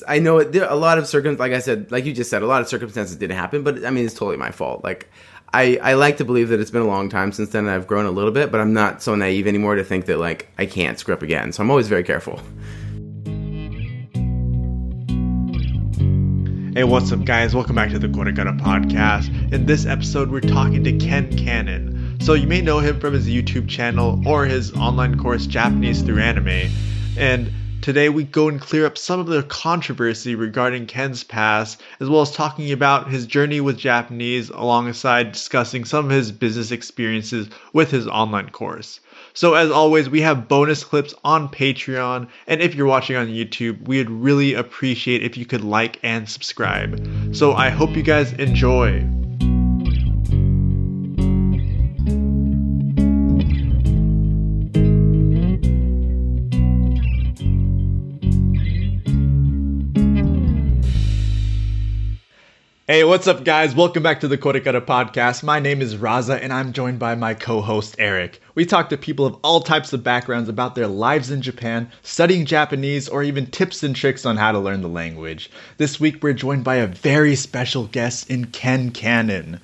I know there are a lot of like I said, like you just said, a lot of circumstances didn't happen, but I mean, it's totally my fault. Like, I like to believe that it's been a long time since then and I've grown a little bit, but I'm not so naive anymore to think that, like, I can't screw up again. So I'm always very careful. Hey, what's up, guys? Welcome back to the KoreKara Podcast. In this episode, we're talking to Ken Cannon. So you may know him from his YouTube channel or his online course, Japanese Through Anime. And today we go and clear up some of the controversy regarding Ken's past, as well as talking about his journey with Japanese alongside discussing some of his business experiences with his online course. So as always, we have bonus clips on Patreon, and if you're watching on YouTube, we'd really appreciate if you could like and subscribe. So I hope you guys enjoy. Hey, what's up, guys? Welcome back to the KoreKara Podcast. My name is Raza, and I'm joined by my co-host, Eric. We talk to people of all types of backgrounds about their lives in Japan, studying Japanese, or even tips and tricks on how to learn the language. This week, we're joined by a very special guest in Ken Cannon.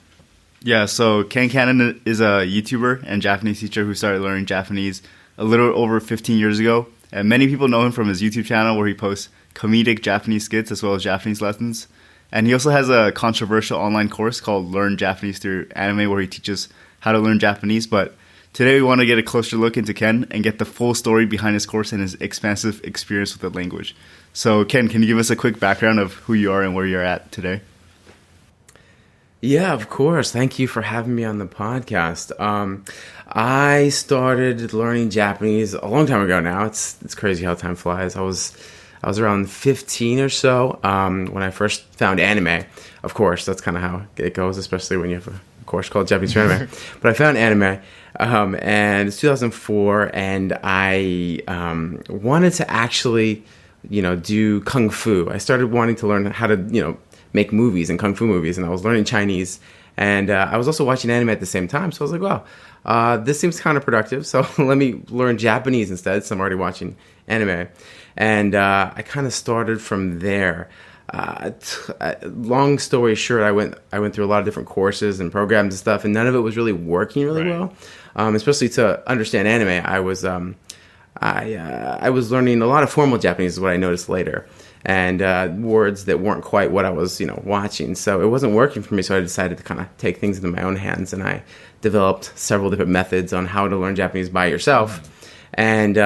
Yeah, so Ken Cannon is a YouTuber and Japanese teacher who started learning Japanese a little over 15 years ago. And many people know him from his YouTube channel where he posts comedic Japanese skits as well as Japanese lessons. And he also has a controversial online course called Learn Japanese Through Anime where he teaches how to learn Japanese. But today we want to get a closer look into Ken and get the full story behind his course and his expansive experience with the language. So Ken, can you give us a quick background of who you are and where you're at today? Yeah, of course. Thank you for having me on the podcast. I started learning Japanese a long time ago now. It's crazy how time flies. I was around 15 or so when I first found anime. Of course, that's kind of how it goes, especially when you have a course called Japanese anime. But I found anime, and it's 2004, and I wanted to actually, do kung fu. I started wanting to learn how to, make movies and kung fu movies, and I was learning Chinese. And I was also watching anime at the same time, so I was like, wow, this seems counterproductive, so let me learn Japanese instead, so I'm already watching anime. And I kind of started from there. Long story short, I went through a lot of different courses and programs and stuff, and none of it was really working really well. Especially to understand anime, I was learning a lot of formal Japanese is what I noticed later, and words that weren't quite what I was watching. So it wasn't working for me. So I decided to kind of take things into my own hands, and I developed several different methods on how to learn Japanese by yourself. And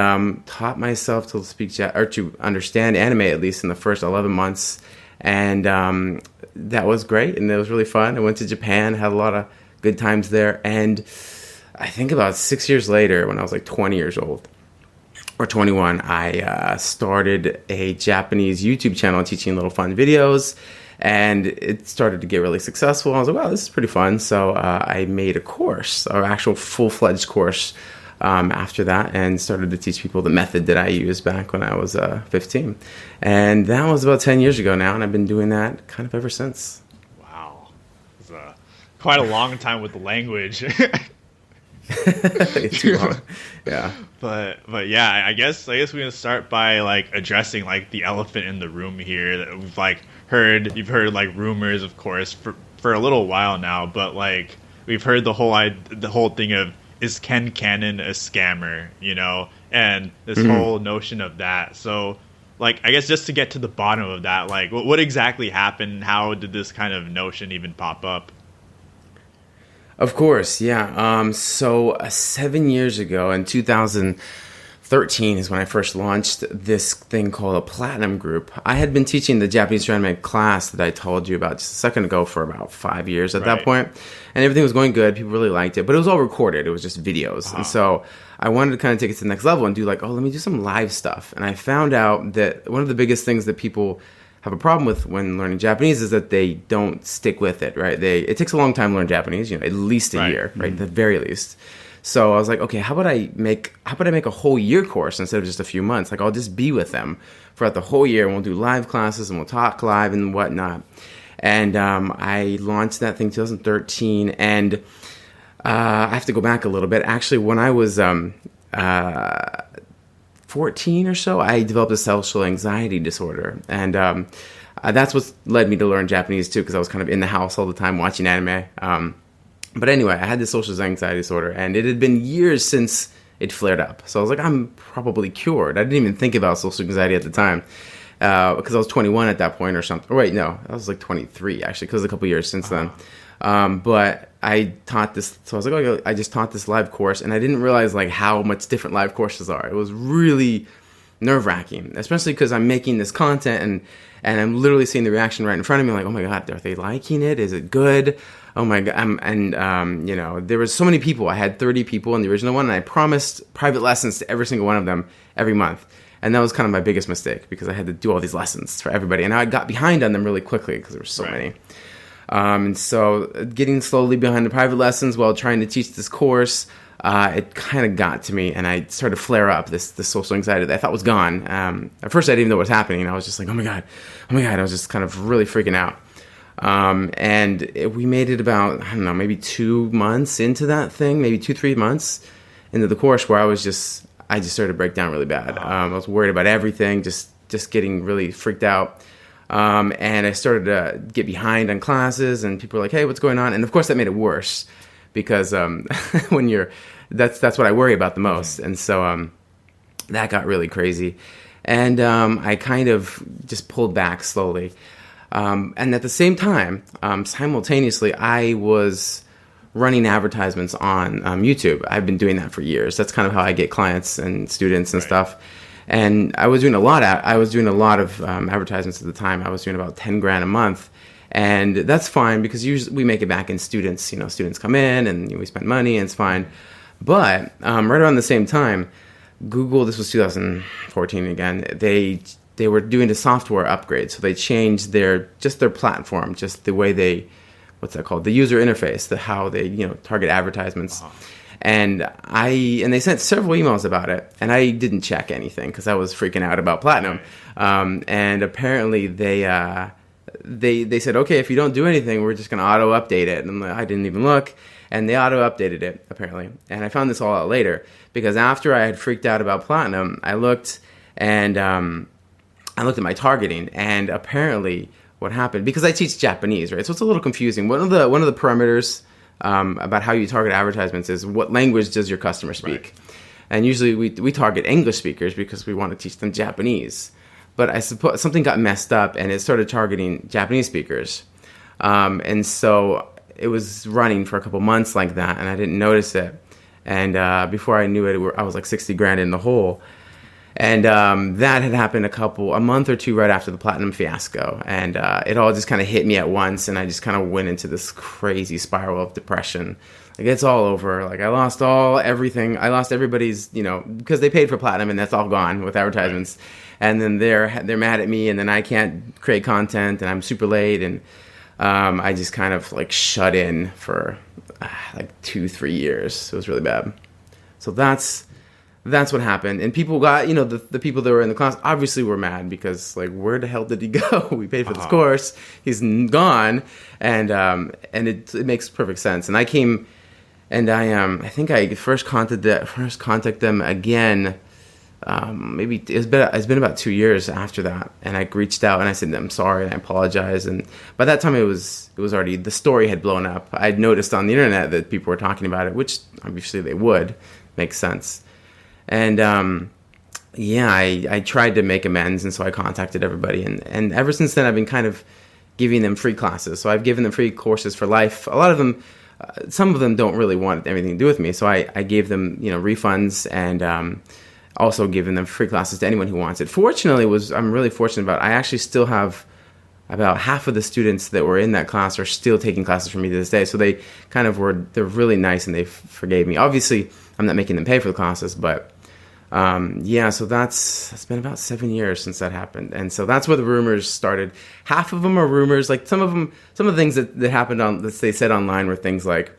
taught myself to speak or to understand anime at least in the first 11 months, and that was great, and it was really fun. I went to Japan, had a lot of good times there, and I think about 6 years later, when I was like 20 years old or 21, I started a Japanese YouTube channel teaching little fun videos, and it started to get really successful. I was like, wow, this is pretty fun. So I made a course, an actual full-fledged course. After that, and started to teach people the method that I used back when I was 15. And that was about 10 years ago now, and I've been doing that kind of ever since. Wow. It's quite a long time with the language. Too long. Yeah. But yeah, I guess we're gonna start by addressing the elephant in the room here that we've you've heard rumors, of course, for a little while now, but we've heard the whole thing of, is Ken Cannon a scammer, and this whole notion of that. So, I guess just to get to the bottom of that, what exactly happened? How did this kind of notion even pop up? Of course, yeah. So 7 years ago, in 2013 is when I first launched this thing called a Platinum Group. I had been teaching the Japanese anime class that I told you about just a second ago for about 5 years at that point. And everything was going good. People really liked it. But it was all recorded. It was just videos. And so I wanted to kind of take it to the next level and do let me do some live stuff. And I found out that one of the biggest things that people have a problem with when learning Japanese is that they don't stick with it, right? It takes a long time to learn Japanese, at least a year, right? At the very least. So I was like, okay, how about I make a whole year course instead of just a few months? I'll just be with them throughout the whole year, and we'll do live classes, and we'll talk live and whatnot. And I launched that thing in 2013, and I have to go back a little bit. Actually, when I was 14 or so, I developed a social anxiety disorder. And that's what led me to learn Japanese too, because I was kind of in the house all the time watching anime. But anyway, I had this social anxiety disorder, and it had been years since it flared up. So I was like, I'm probably cured. I didn't even think about social anxiety at the time because I was 21 at that point or something. Oh, wait, no, I was like 23 actually, because it was a couple years since then. But I taught this, so I was like, okay, I just taught this live course, and I didn't realize like how much different live courses are. It was really nerve-wracking, especially because I'm making this content and I'm literally seeing the reaction right in front of me. Like, oh my God, are they liking it? Is it good? Oh my God. You know, there was so many people. I had 30 people in the original one, and I promised private lessons to every single one of them every month. And that was kind of my biggest mistake, because I had to do all these lessons for everybody. And I got behind on them really quickly because there were so many. And so getting slowly behind the private lessons while trying to teach this course, it kind of got to me, and I started to flare up this social anxiety that I thought was gone. At first, I didn't even know what was happening. I was just like, oh my God. I was just kind of really freaking out. We made it about, I don't know, maybe 2 months into that thing, maybe 2-3 months into the course, where I just started to break down really bad. I was worried about everything, just getting really freaked out. And I started to get behind on classes, and people were like, hey, what's going on? And of course that made it worse, because when that's what I worry about the most. And so that got really crazy. And I kind of just pulled back slowly. And at the same time, simultaneously, I was running advertisements on YouTube. I've been doing that for years. That's kind of how I get clients and students and stuff. And I was doing a lot of advertisements at the time. I was doing about $10,000 a month. And that's fine, because usually we make it back in students. You know, students come in and we spend money, and it's fine. But right around the same time, Google, this was 2014 again, they were doing a software upgrade. So they changed their platform, just the way they, what's that called? The user interface, how they, target advertisements. And they sent several emails about it, and I didn't check anything because I was freaking out about Platinum. And apparently they said, okay, if you don't do anything, we're just going to auto update it. And I didn't even look, and they auto updated it apparently. And I found this all out later, because after I had freaked out about Platinum, I looked and I looked at my targeting, and apparently what happened, because I teach Japanese, right? So it's a little confusing. One of the parameters about how you target advertisements is what language does your customer speak. Right. And usually we target English speakers because we want to teach them Japanese. But I suppose something got messed up, and it started targeting Japanese speakers. And so it was running for a couple months like that, and I didn't notice it. And before I knew it, I was like $60,000 in the hole. And that had happened a month or two right after the Platinum fiasco. And it all just kind of hit me at once, and I just kind of went into this crazy spiral of depression. Like, it's all over. Like, I lost everything. I lost everybody's, because they paid for Platinum, and that's all gone with advertisements. And then they're mad at me, and then I can't create content, and I'm super late. And I just kind of like shut in for like 2-3 years. It was really bad. So that's what happened. And people got, the people that were in the class obviously were mad, because like, where the hell did he go? We paid for this course. He's gone. And it makes perfect sense. And I came, and I think I first contacted them again. Maybe it's been about 2 years after that. And I reached out and I said, I'm sorry, and I apologize. And by that time it was already, the story had blown up. I'd noticed on the internet that people were talking about it, which obviously they would. Makes sense. And I tried to make amends, and so I contacted everybody. And ever since then, I've been kind of giving them free classes. So I've given them free courses for life. A lot of them, some of them don't really want anything to do with me. So I gave them, refunds, and also giving them free classes to anyone who wants it. Fortunately, I'm really fortunate about, I actually still have about half of the students that were in that class are still taking classes from me to this day. So they kind of they're really nice, and they forgave me. Obviously, I'm not making them pay for the classes, but so that's been about 7 years since that happened. And so that's where the rumors started. Half of them are rumors. Like some of the things that happened that they said online were things like,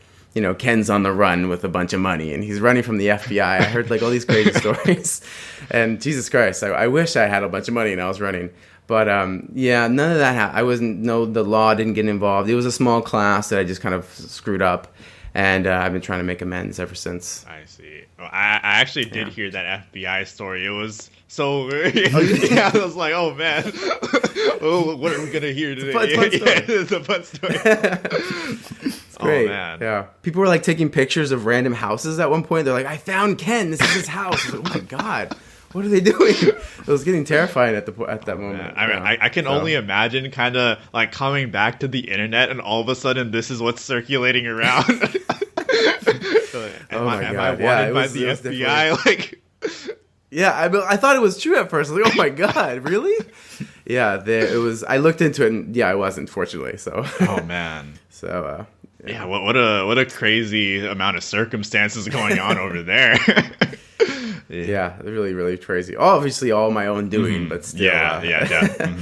Ken's on the run with a bunch of money, and he's running from the FBI. I heard like all these crazy stories, and Jesus Christ, I wish I had a bunch of money and I was running. But none of that happened. The law didn't get involved. It was a small class that I just kind of screwed up. And I've been trying to make amends ever since. I see. Well, I actually did hear that FBI story. It was so I was like, oh man, what are we gonna hear today? It's a fun story. It's great. Oh man. Yeah. People were like taking pictures of random houses at one point. They're like, I found Ken. This is his house. I was like, oh my god. What are they doing? It was getting terrifying at that moment. I can only imagine kind of like coming back to the internet and all of a sudden this is what's circulating around. Am I wanted by the FBI? Like, yeah, I thought it was true at first. I was like, oh my god, really? Yeah, it was. I looked into it, and yeah, I wasn't, fortunately. So. Oh man. So. Yeah, what a crazy amount of circumstances going on over there. Yeah, really, really crazy. Obviously, all my own doing, but still. Yeah.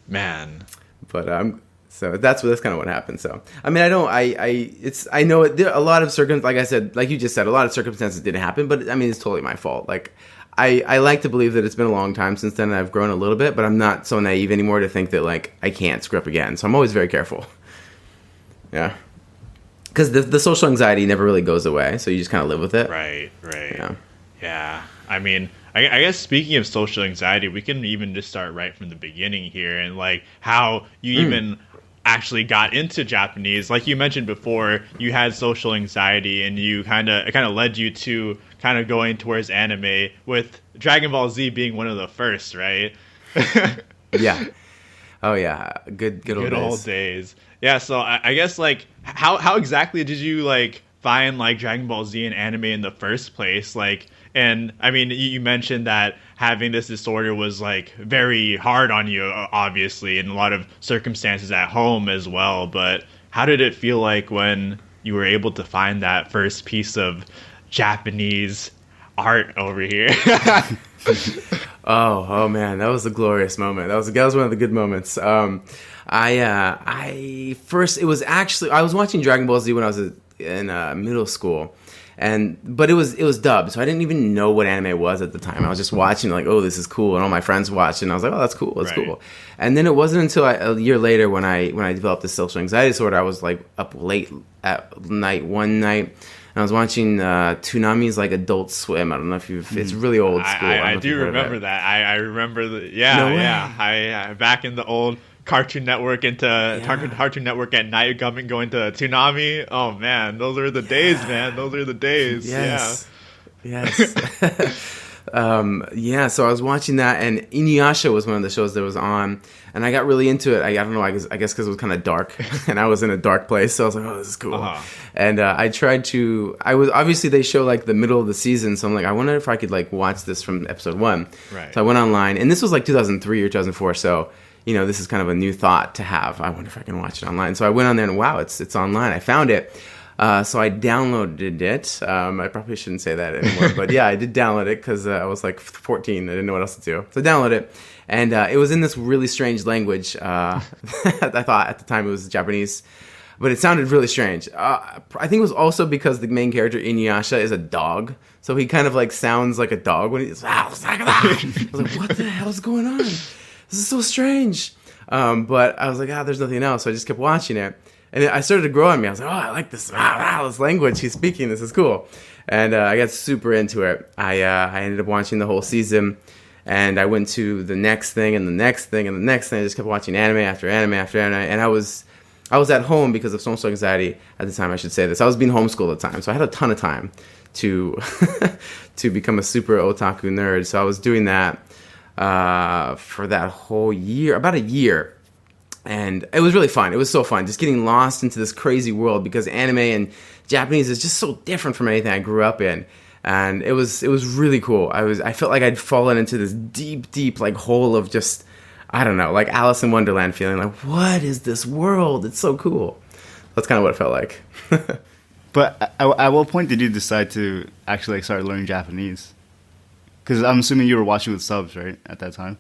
Man. But so that's kind of what happened. So I mean, I know there are a lot of like I said, like you just said, a lot of circumstances didn't happen, but I mean, it's totally my fault. Like I like to believe that it's been a long time since then, and I've grown a little bit, but I'm not so naive anymore to think that like I can't screw up again. So I'm always very careful. Yeah. Because the social anxiety never really goes away, so you just kind of live with it. Right. Yeah. I mean, I guess speaking of social anxiety, we can even just start right from the beginning here and like how you even actually got into Japanese. Like you mentioned before, you had social anxiety and it kind of led you to kind of going towards anime, with Dragon Ball Z being one of the first, right? Yeah. Oh yeah. Good old days. Yeah, so I guess like how exactly did you like find like Dragon Ball Z and anime in the first place? Like, and I mean, you mentioned that having this disorder was like very hard on you, obviously, in a lot of circumstances at home as well. But how did it feel like when you were able to find that first piece of Japanese art over here? Oh man, that was a glorious moment. That was one of the good moments. I was watching Dragon Ball Z when I was in middle school, but it was dubbed, so I didn't even know what anime was at the time. I was just watching like, oh, this is cool, and all my friends watched, and I was like, oh, that's cool, cool. And then it wasn't until a year later when I developed this social anxiety disorder, I was like up late at night one night. And I was watching Toonami's like Adult Swim. I don't know if it's really old school. I do remember that. I remember I back in the old Cartoon Network Cartoon Network at night, going to Toonami. Oh man, those are the days, man. Those are the days. Yes. Yeah. Yes. So I was watching that, and Inuyasha was one of the shows that was on, and I got really into it. I don't know, I guess because it was kind of dark, and I was in a dark place, so I was like, oh, this is cool. And obviously they show like the middle of the season, so I'm like, I wonder if I could like watch this from episode 1. Right. So I went online, and this was like 2003 or 2004, so you know, this is kind of a new thought to have. I wonder if I can watch it online. So I went on there, and wow, it's online. I found it. So I downloaded it. I probably shouldn't say that anymore, but yeah, I did download it because I was like 14. I didn't know what else to do. So I downloaded it, and it was in this really strange language. I thought at the time it was Japanese, but it sounded really strange. I think it was also because the main character, Inuyasha, is a dog. So he kind of like sounds like a dog when he's I was like, what the hell's going on? This is so strange. But I was like, there's nothing else. So I just kept watching it. And I started to grow on me. I was like, oh, I like this. This language he's speaking. This is cool. And I got super into it. I ended up watching the whole season. And I went to the next thing and the next thing and the next thing. I just kept watching anime after anime after anime. And I was at home because of social anxiety at the time, I should say this. I was being homeschooled at the time. So I had a ton of time to to become a super otaku nerd. So I was doing that for that whole year, about a year. And it was really fun. It was so fun, just getting lost into this crazy world, because anime and Japanese is just so different from anything I grew up in. And it was really cool. I felt like I'd fallen into this deep like hole of just, I don't know, like Alice in Wonderland feeling, like, what is this world? It's so cool. That's kind of what it felt like. But at what point did you decide to actually like start learning Japanese? Because I'm assuming you were watching with subs, right, at that time?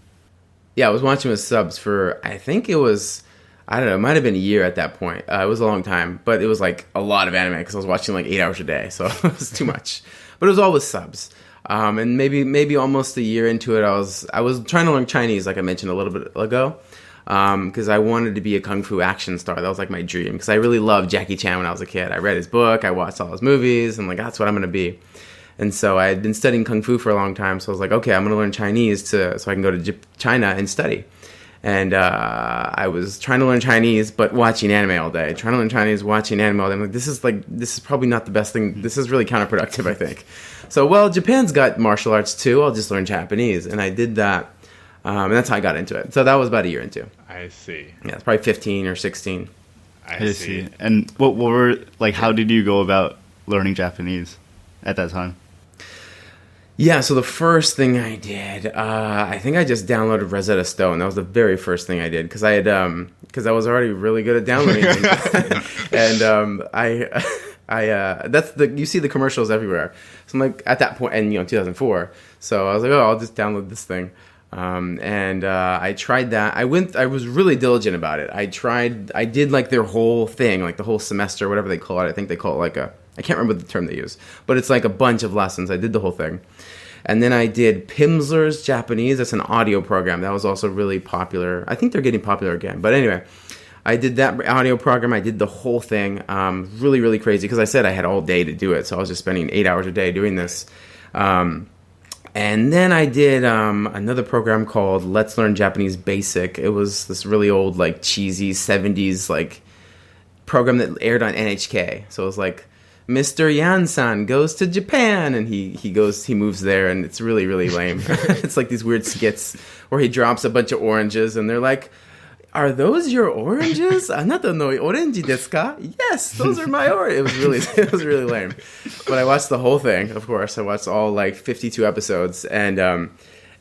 Yeah, I was watching with subs for, I think it was, I don't know, it might have been a year at that point. It was a long time, but it was like a lot of anime because I was watching like 8 hours a day, so it was too much. But it was all with subs. And maybe almost a year into it, I was trying to learn Chinese, like I mentioned a little bit ago. because I wanted to be a kung fu action star. That was like my dream, because I really loved Jackie Chan when I was a kid. I read his book, I watched all his movies, and like that's what I'm going to be. And so I had been studying kung fu for a long time, so I was like, okay, I'm going to learn Chinese so I can go to China and study. And I was trying to learn Chinese, but watching anime all day. Trying to learn Chinese, watching anime all day. I'm like, this is probably not the best thing. This is really counterproductive, I think. So, well, Japan's got martial arts too. I'll just learn Japanese. And I did that. And that's how I got into it. So that was about a year into. I see. Yeah, it's probably 15 or 16. I see. And what were, like, how did you go about learning Japanese at that time? Yeah, so the first thing I did, I think I just downloaded Rosetta Stone. That was the very first thing I did, because I was already really good at downloading things. And you see the commercials everywhere. So I'm like, at that point, and 2004. So I was like, oh, I'll just download this thing. I tried that. I was really diligent about it. I did like their whole thing, like the whole semester, whatever they call it. I think they call it I can't remember the term they use, but it's like a bunch of lessons. I did the whole thing. And then I did Pimsleur's Japanese. That's an audio program. That was also really popular. I think they're getting popular again. But anyway, I did that audio program. I did the whole thing. Really, really crazy, because I said I had all day to do it. So I was just spending 8 hours a day doing this. And then I did another program called Let's Learn Japanese Basic. It was this really old, like, cheesy 70s, like, program that aired on NHK. So it was like, Mr. Yan-san goes to Japan, and he moves there, and it's really, really lame. It's like these weird skits where he drops a bunch of oranges, and they're like, are those your oranges? Anata no orange desu ka? Yes, those are my oranges. It was really lame. But I watched the whole thing, of course. I watched all, like, 52 episodes, and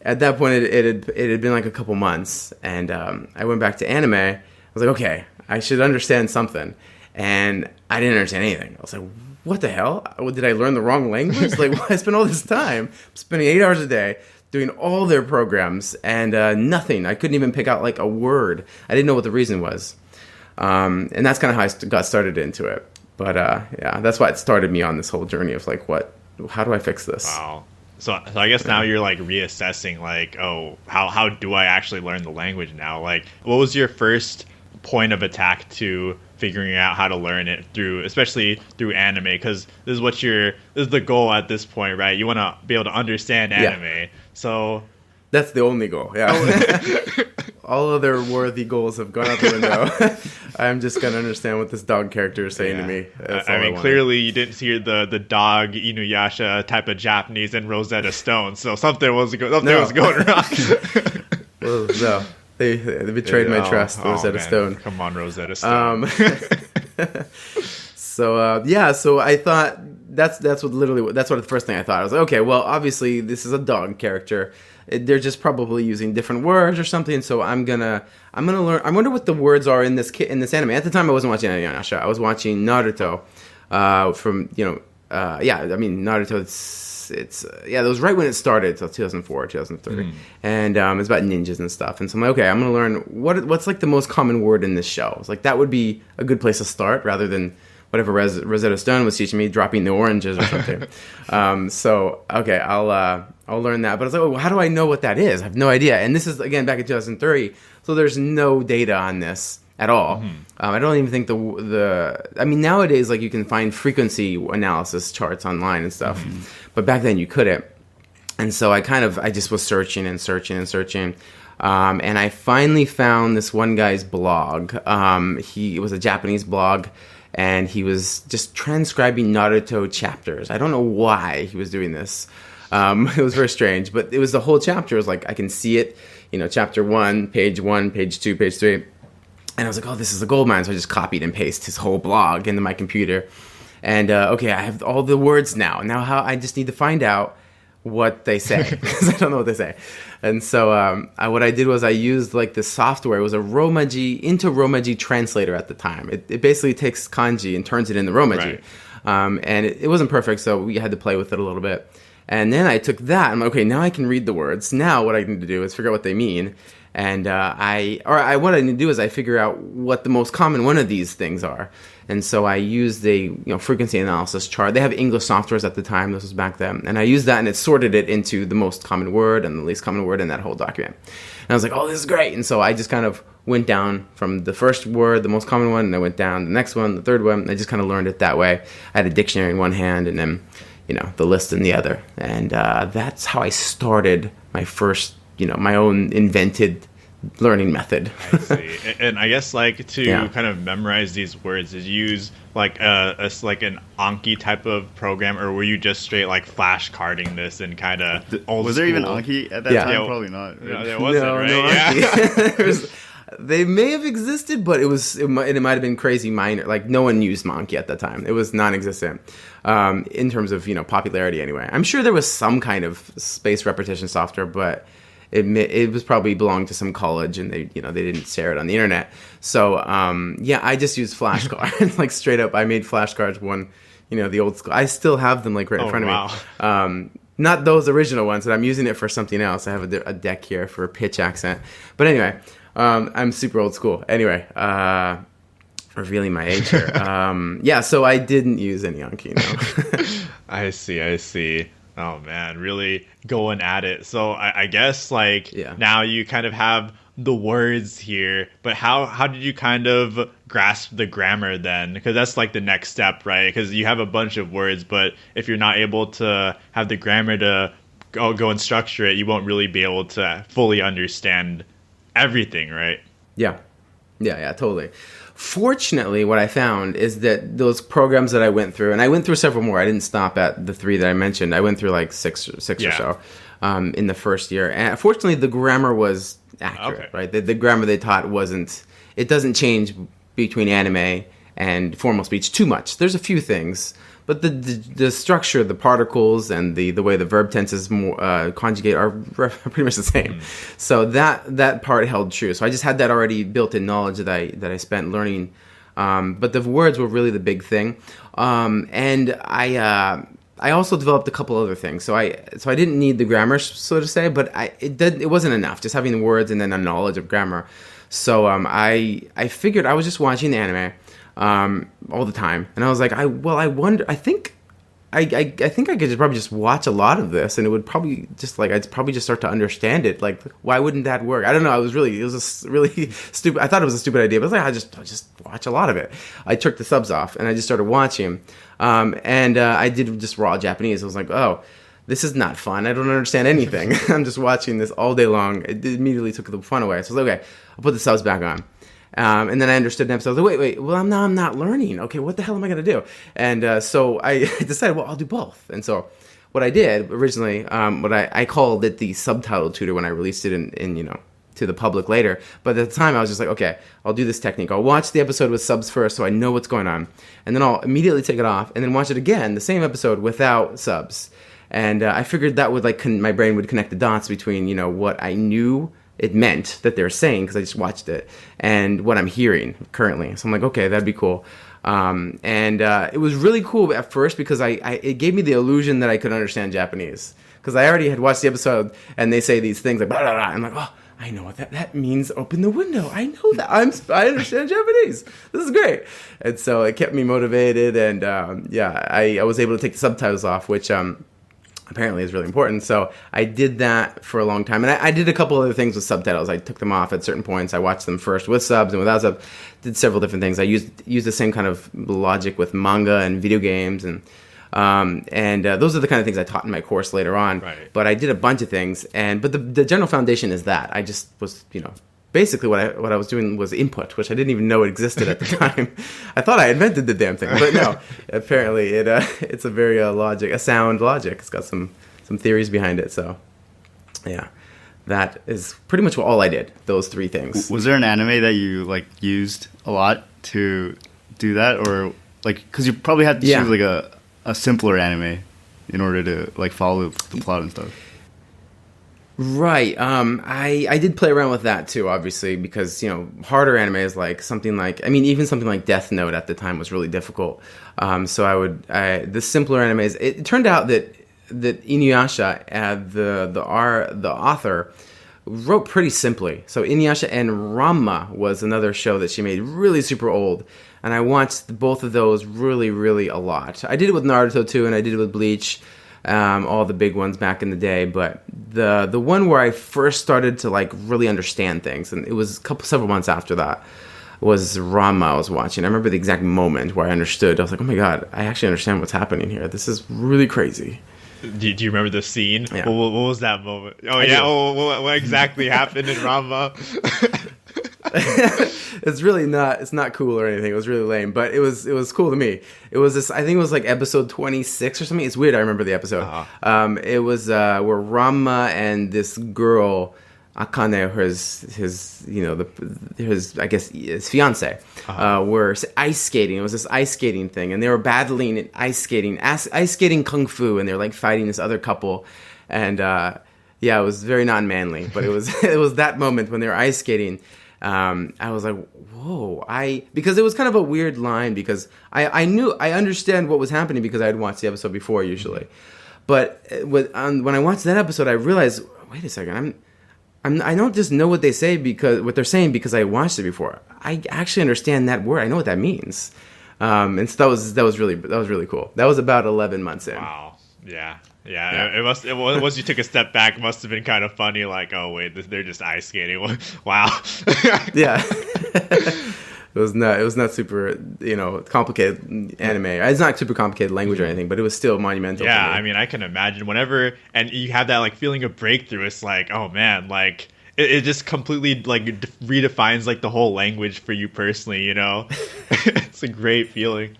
at that point, it had been like a couple months, and I went back to anime. I was like, okay, I should understand something. And I didn't understand anything. I was like, what the hell? Did I learn the wrong language? Like, I spent all this time spending 8 hours a day doing all their programs, and nothing. I couldn't even pick out, like, a word. I didn't know what the reason was. And that's kind of how I got started into it. But, yeah, that's why it started me on this whole journey of, like, how do I fix this? Wow. So I guess now you're, like, reassessing, like, oh, how do I actually learn the language now? Like, what was your first point of attack to figuring out how to learn it especially through anime? Because this is the goal at this point, right? You want to be able to understand anime. Yeah. So that's the only goal. Yeah. All other worthy goals have gone out the window. I'm just gonna understand what this dog character is saying to me. I mean, clearly you didn't hear the dog Inuyasha type of Japanese in Rosetta Stone, so something was going wrong. Well, no. They betrayed my trust, Rosetta Stone. Come on, Rosetta Stone. So I thought that's what the first thing I thought. I was like, okay, well, obviously this is a dog character. They're just probably using different words or something. So I'm gonna learn. I wonder what the words are in this anime. At the time, I wasn't watching Inuyasha. I was watching Naruto. Naruto. That was right when it started, so 2004, 2003, and it's about ninjas and stuff. And so I'm like, okay, I'm gonna learn what's like the most common word in this show. It's like that would be a good place to start, rather than whatever Rosetta Stone was teaching me, dropping the oranges or something. So okay, I'll learn that. But I was like, well, how do I know what that is? I have no idea. And this is again back in 2003, so there's no data on this at all. I don't even think nowadays, like, you can find frequency analysis charts online and stuff, but back then you couldn't. And so I just was searching and searching and searching, and I finally found this one guy's blog. It was a Japanese blog, and he was just transcribing Naruto chapters. I don't know why he was doing this. It was very strange, but it was the whole chapter. It was like, I can see it, chapter 1, page 2, page 3. And I was like, oh, this is a gold mine. So I just copied and pasted his whole blog into my computer. And, okay, I have all the words now. Now I just need to find out what they say, because I don't know what they say. And so what I did was I used, like, the software. It was a Romaji translator at the time. It basically takes kanji and turns it into Romaji. Right. And it wasn't perfect, so we had to play with it a little bit. And then I took that. I'm like, okay, now I can read the words. Now what I need to do is figure out what they mean. And what I need to do is I figure out what the most common one of these things are. And so I used the frequency analysis chart. They have English softwares at the time. This was back then. And I used that, and it sorted it into the most common word and the least common word in that whole document. And I was like, oh, this is great. And so I just kind of went down from the first word, the most common one, and I went down the next one, the third one. And I just kind of learned it that way. I had a dictionary in one hand and then, the list in the other. And that's how I started my first, my own invented learning method. I see. And I guess to kind of memorize these words, did you use like an Anki type of program, or were you just straight flashcarding this and kind of old Was school? there even Anki at that time? Probably not. Right? No, there wasn't, right? No Anki. They may have existed, but it might have been crazy minor. Like no one used Anki at that time. It was non-existent in terms of popularity. Anyway, I'm sure there was some kind of spaced repetition software, but it was probably belonged to some college, and they didn't share it on the internet. So I just used flashcards, like straight up. I made flashcards the old school. I still have them right in front of me. Not those original ones, but I'm using it for something else. I have a deck here for pitch accent. But anyway, I'm super old school. Anyway, revealing my age here. So I didn't use any Anki. No. I see. Oh man, really going at it. So I guess now you kind of have the words here, but how did you kind of grasp the grammar then? Because that's the next step, right? Because you have a bunch of words, but if you're not able to have the grammar to go and structure it, you won't really be able to fully understand everything, right? Yeah, totally. Fortunately, what I found is that those programs that I went through, and I went through several more. I didn't stop at the 3 that I mentioned. I went through six or so in the first year. And fortunately, the grammar was accurate, right? The grammar they taught it doesn't change between anime and formal speech too much. There's a few things, but the structure, the particles, and the way the verb tenses conjugate are pretty much the same. So that part held true. So I just had that already built-in knowledge that I spent learning. But the words were really the big thing. And I also developed a couple other things. So I didn't need the grammar, so to say, but it wasn't enough. Just having the words and then a knowledge of grammar. So I figured I was just watching the anime all the time, and I was like, I wonder. I think I think I could probably just watch a lot of this, and it would probably I'd probably just start to understand it. Like, why wouldn't that work? I don't know. It was a really stupid. I thought it was a stupid idea, but I was like, I'll just watch a lot of it. I took the subs off, and I just started watching. And I did just raw Japanese. I was like, oh, this is not fun. I don't understand anything. I'm just watching this all day long. It immediately took the fun away. So I was like, okay, I'll put the subs back on. And then I understood an episode. I was like, wait. Well, I'm not learning. Okay, what the hell am I going to do? And so I decided, well, I'll do both. And so what I did originally, I called it the subtitle tutor when I released it in to the public later. But at the time, I was just like, okay, I'll do this technique. I'll watch the episode with subs first so I know what's going on. And then I'll immediately take it off and then watch it again, the same episode without subs. And I figured that would my brain would connect the dots between, what I knew it meant that they were saying because I just watched it and what I'm hearing currently. So I'm like, okay, that'd be cool. It was really cool at first because it gave me the illusion that I could understand Japanese because I already had watched the episode and they say these things like blah, blah, blah. I'm like, oh, I know what that means. Open the window. I know that. I understand Japanese. This is great. And so it kept me motivated. And I was able to take the subtitles off, which apparently is really important. So I did that for a long time. And I did a couple other things with subtitles. I took them off at certain points. I watched them first with subs and without subs. Did several different things. I used the same kind of logic with manga and video games. And those are the kind of things I taught in my course later on. Right. But I did a bunch of things. But the general foundation is that. I just was, basically what I was doing was input, which I didn't even know existed at the time. I thought I invented the damn thing, but no. Apparently, it's a very a sound logic. It's got some theories behind it. So, yeah, that is pretty much all I did. Those three things. Was there an anime that you used a lot to do that, or because you probably had to choose a simpler anime in order to follow the plot and stuff? Right. I did play around with that too, obviously, because, harder anime is something even something like Death Note at the time was really difficult. So the simpler animes, it turned out that Inuyasha, the author, wrote pretty simply. So Inuyasha and Ranma was another show that she made really super old. And I watched both of those really, really a lot. I did it with Naruto too, and I did it with Bleach. all the big ones back in the day. But the one where I first started to like really understand things, and it was several months after that, was Ranma I was watching. I remember the exact moment where I understood. I was like, oh my god, I actually understand what's happening here. This is really crazy. Do you remember the scene? Yeah. What was that moment? Oh, yeah. Oh, what exactly happened in Ranma? It's not cool or anything. It was really lame, but it was cool to me. It was this, I think it was like episode 26 or something. It's weird. I remember the episode. Uh-huh. It was where Ranma and this girl, Akane, his I guess his fiance, were ice skating. It was this ice skating thing, and they were battling in ice skating kung fu, and they were like fighting this other couple, and it was very non-manly, but it was it was that moment when they were ice skating. I was like, whoa, because it was kind of a weird line, because I understand what was happening because I had watched the episode before usually, but when I watched that episode, I realized, wait a second, I don't just know what they're saying because I watched it before. I actually understand that word. I know what that means. And so that was really cool. That was about 11 months in. Wow. Yeah. Once you took a step back, it must have been kind of funny. Like, oh wait, they're just ice skating. Wow. Yeah. It was not super, complicated anime. It's not super complicated language or anything, but it was still monumental. Yeah, to me. I mean, I can imagine and you have that like feeling of breakthrough. It's like, oh man, like it just completely like redefines like the whole language for you personally. It's a great feeling.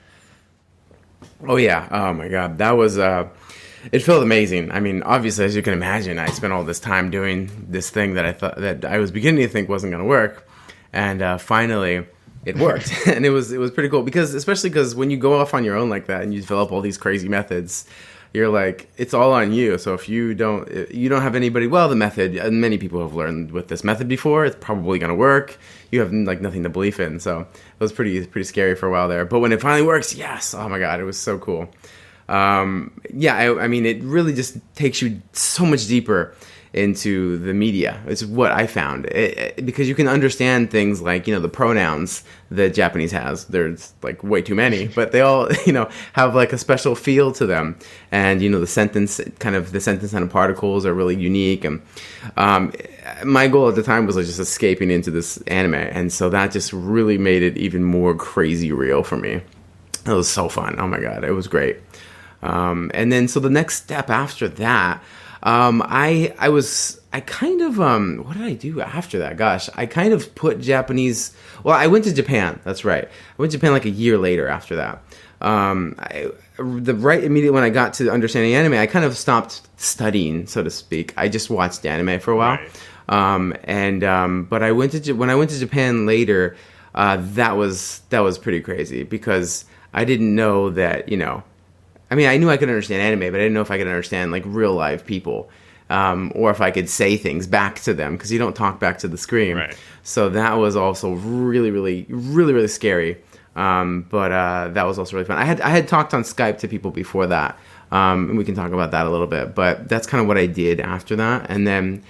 Oh yeah. Oh my god, that was. It felt amazing. I mean, obviously, as you can imagine, I spent all this time doing this thing that I thought that I was beginning to think wasn't going to work, and finally. It worked, and it was pretty cool, especially because when you go off on your own like that and you develop all these crazy methods, you're like, it's all on you. So if you don't have anybody, the method, and many people have learned with this method before, it's probably going to work. You have like nothing to believe in. So it was pretty scary for a while there. But when it finally works, yes, oh my god, it was so cool. I mean, it really just takes you so much deeper into the media. It's what I found, because you can understand things like, the pronouns that Japanese has. There's like way too many, but they all, have like a special feel to them. And, the sentence and particles are really unique. And my goal at the time was like just escaping into this anime. And so that just really made it even more crazy real for me. It was so fun. Oh my God, it was great. And then, so the next step after that, what did I do after that? Gosh, I kind of put Japanese, I went to Japan. That's right. I went to Japan like a year later after that. Immediately when I got to understanding anime, I kind of stopped studying, so to speak. I just watched anime for a while. Right. But when I went to Japan later, that was pretty crazy, because I didn't know that, I mean, I knew I could understand anime, but I didn't know if I could understand like real live people, or if I could say things back to them, because you don't talk back to the screen. Right. So that was also really, really, really, really scary. But that was also really fun. I had talked on Skype to people before that, and we can talk about that a little bit. But that's kind of what I did after that, and then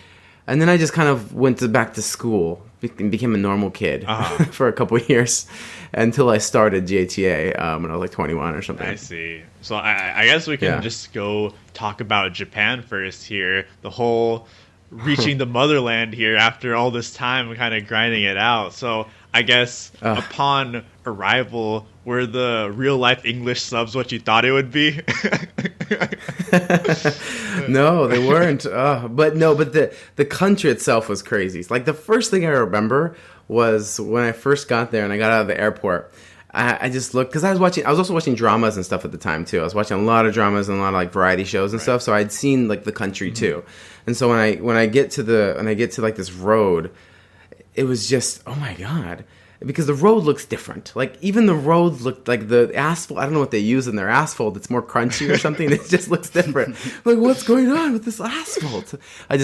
I just kind of went back to school and became a normal kid for a couple of years until I started JTA when I was like 21 or something. I see. So I guess we can just go talk about Japan first here. The whole reaching the motherland here after all this time, kind of grinding it out. So I guess upon arrival, were the real life English subs what you thought it would be? No, they weren't. But the country itself was crazy. Like the first thing I remember was when I first got there and I got out of the airport. I just looked, because I was also watching dramas and stuff at the time too. I was watching a lot of dramas and a lot of like variety shows and stuff. So I'd seen like the country too. And so when I get to like this road, it was just, oh my God. Because the road looks different. Like, even the roads look like the asphalt. I don't know what they use in their asphalt. It's more crunchy or something. It just looks different. Like, what's going on with this asphalt? I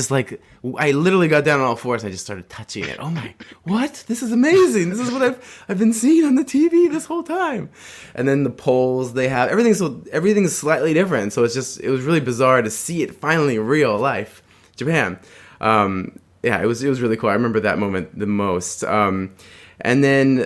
literally got down on all fours. I just started touching it. Oh my, what? This is amazing. This is what I've been seeing on the TV this whole time. And then the poles they have, everything's slightly different. So it was really bizarre to see it finally in real life. Japan. It was really cool. I remember that moment the most. And then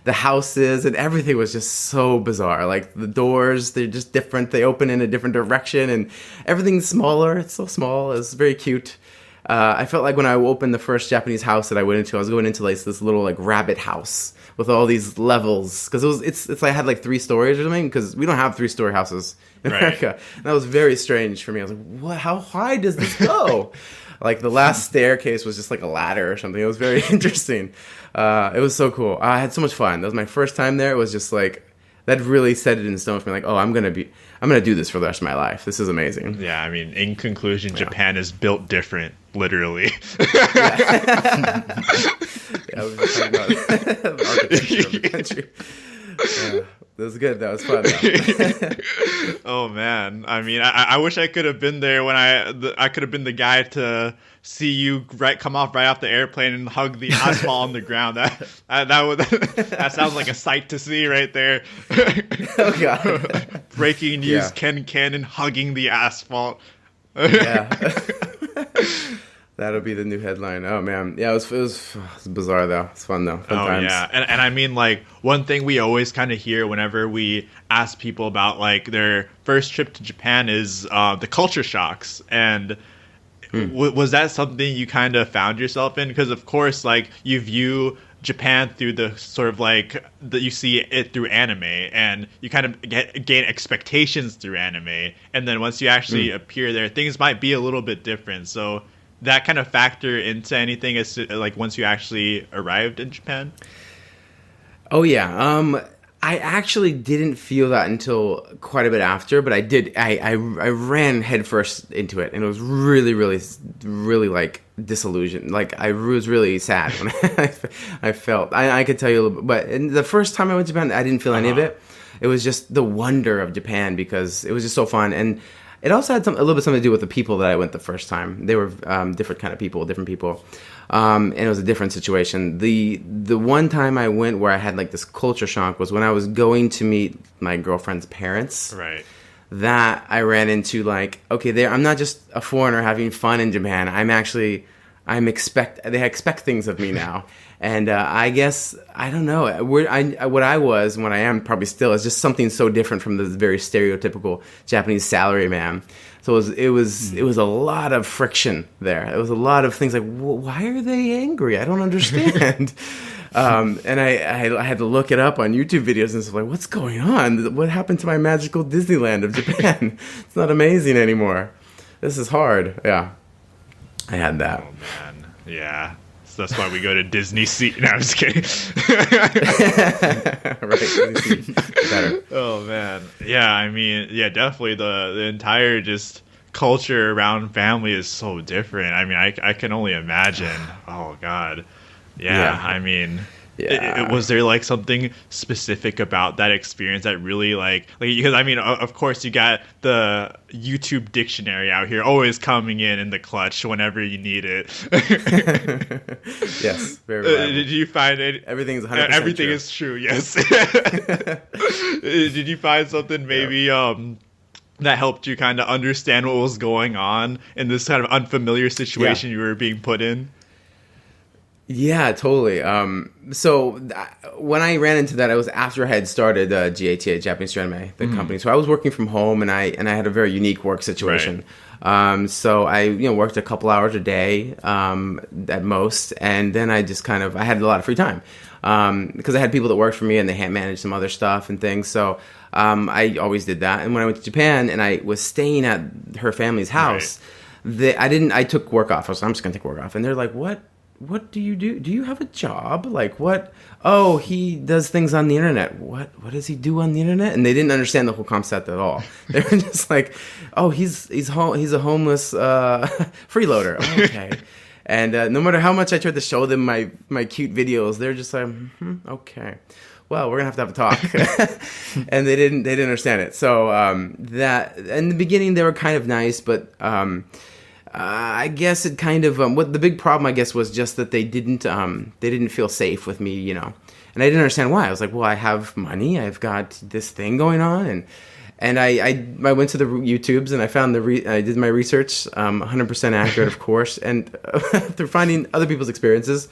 the houses and everything was just so bizarre. Like the doors, they're just different. They open in a different direction and everything's smaller. It's so small. It's very cute. I felt like when I opened the first Japanese house that I went into, I was going into like this little like rabbit house with all these levels. Because it's like I had like 3 stories or something, because we don't have 3-story houses in America. And that was very strange for me. I was like, what? How high does this go? Like the last staircase was just like a ladder or something. It was very interesting. It was so cool. I had so much fun. That was my first time there. It was just like, that really set it in stone for me. Like, oh, I'm gonna do this for the rest of my life. This is amazing. Yeah, I mean, in conclusion, Japan is built different, literally. Yeah, we were talking about the architecture of the country. That was good. That was fun. Oh man, I mean, I wish I could have been there when I could have been the guy to see you come off right off the airplane and hug the asphalt on the ground. That sounds like a sight to see right there. Oh god! Breaking news: Ken Cannon hugging the asphalt. Yeah. That'll be the new headline. Oh man, yeah, it was bizarre though. It's fun though. Fun times. Yeah, and I mean, like, one thing we always kind of hear whenever we ask people about like their first trip to Japan is the culture shocks. And was that something you kind of found yourself in? Because of course, like, you view Japan through the sort of like that you see it through anime, and you kind of gain expectations through anime, and then once you actually appear there, things might be a little bit different. So that kind of factor into anything as to, like, once you actually arrived in Japan? Oh yeah. I actually didn't feel that until quite a bit after, but I did. I ran headfirst into it, and it was really, really, really like disillusioned. Like I was really sad when I felt. I could tell you a little bit, but the first time I went to Japan, I didn't feel any of it. It was just the wonder of Japan because it was just so fun, and it also had a little bit something to do with the people that I went the first time. They were different kind of people, different people. And it was a different situation. The one time I went where I had like this culture shock was when I was going to meet my girlfriend's parents. Right. That I ran into like, okay, I'm not just a foreigner having fun in Japan. They expect things of me now. And I guess, I don't know, what I was and what I am probably still is just something so different from the very stereotypical Japanese salaryman. So it was a lot of friction there. It was a lot of things like, why are they angry? I don't understand. And I had to look it up on YouTube videos and stuff like, what's going on? What happened to my magical Disneyland of Japan? It's not amazing anymore. This is hard. Yeah, I had that. Oh man, yeah. So that's why we go to Disney Sea. No, I'm just kidding. Right, Disney Sea. Better. Oh man, yeah. I mean, yeah, definitely the entire just culture around family is so different. I mean, I can only imagine. Oh god, yeah. I mean, was there like something specific about that experience that really like because I mean, of course you got the YouTube dictionary out here always coming in the clutch whenever you need it. Yes, very reliable. Did you find it? Everything's 100% everything true. is true. Yes. Did you find something maybe that helped you kind of understand what was going on in this kind of unfamiliar situation you were being put in? Yeah, totally. So when I ran into that, it was after I had started GATA, Japanese Anime, the company. So I was working from home, and I had a very unique work situation. Right. So I worked a couple hours a day at most, and then I just I had a lot of free time because I had people that worked for me, and they hand managed some other stuff and things. So I always did that. And when I went to Japan, and I was staying at her family's house, I took work off. I was like, I'm just gonna take work off, and they're like, What do you do? Do you have a job? Like what? Oh, he does things on the internet. What does he do on the internet? And they didn't understand the whole concept at all. They were just like, oh, he's a homeless freeloader. Oh, okay. And no matter how much I tried to show them my cute videos, they're just like, okay. Well, we're gonna have a talk. And they didn't understand it. So that in the beginning they were kind of nice, but I guess it kind of what the big problem I guess was just that they didn't feel safe with me, and I didn't understand why. I was like, well, I have money, I've got this thing going on, And I went to the YouTubes and I found I did my research, 100% accurate, of course. And through finding other people's experiences,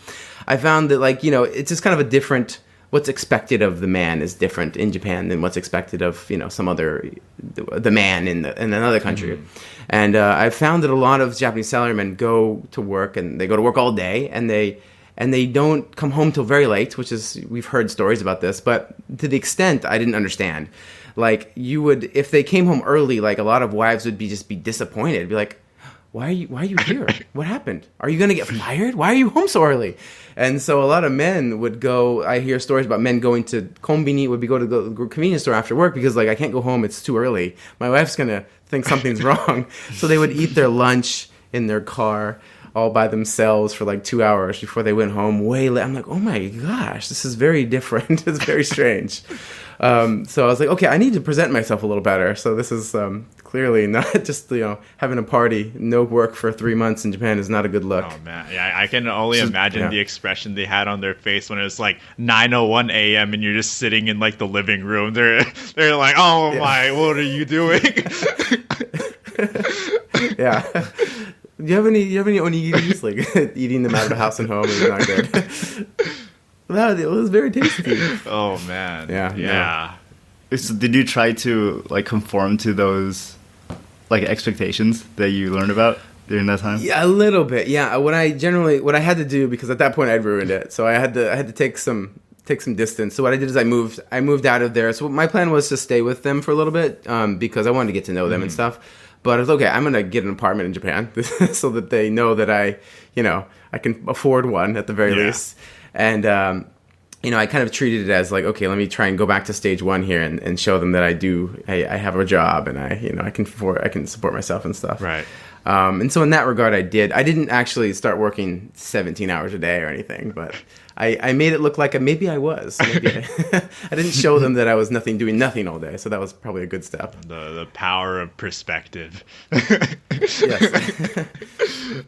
I found that, like, you know, it's just kind of a different, what's expected of the man is different in Japan than what's expected of, you know, the man in another country. Mm-hmm. And I found that a lot of Japanese salarymen go to work, and they go to work all day, and they don't come home till very late, which is, we've heard stories about this, but to the extent I didn't understand. Like, if they came home early, like, a lot of wives would just be disappointed, be like, why are you here? What happened? Are you going to get fired? Why are you home so early? And so a lot of men would go, I hear stories about men going to konbini, go to the convenience store after work because, like, I can't go home, it's too early. My wife's going to think something's wrong. So they would eat their lunch in their car all by themselves for like 2 hours before they went home way late. I'm like, oh my gosh, this is very different. It's very strange. So I was like, okay, I need to present myself a little better. So this is clearly not just, you know, having a party, no work for 3 months in Japan is not a good look. Oh man, yeah, I can only imagine the expression they had on their face when it was like 9:01 a.m. and you're just sitting in like the living room. They're like, oh my, what are you doing? Yeah. Do you have any onigiris? Like, eating them out of the house and home is not good. Wow, it was very tasty. Oh man. Yeah. Yeah. So did you try to, like, conform to those, like, expectations that you learned about during that time? Yeah, a little bit. Yeah. What I had to do, because at that point I'd ruined it, so I had to take some distance. So what I did is I moved out of there. So my plan was to stay with them for a little bit, because I wanted to get to know them and stuff. But I was okay, I'm going to get an apartment in Japan so that they know that I can afford one at the very least. And, I kind of treated it as like, okay, let me try and go back to stage one here and show them that I have a job and I can support myself and stuff. Right. And so in that regard, I didn't actually start working 17 hours a day or anything, but I made it look like maybe I was. Maybe I didn't show them that I was doing nothing all day. So that was probably a good step. The power of perspective. Yes.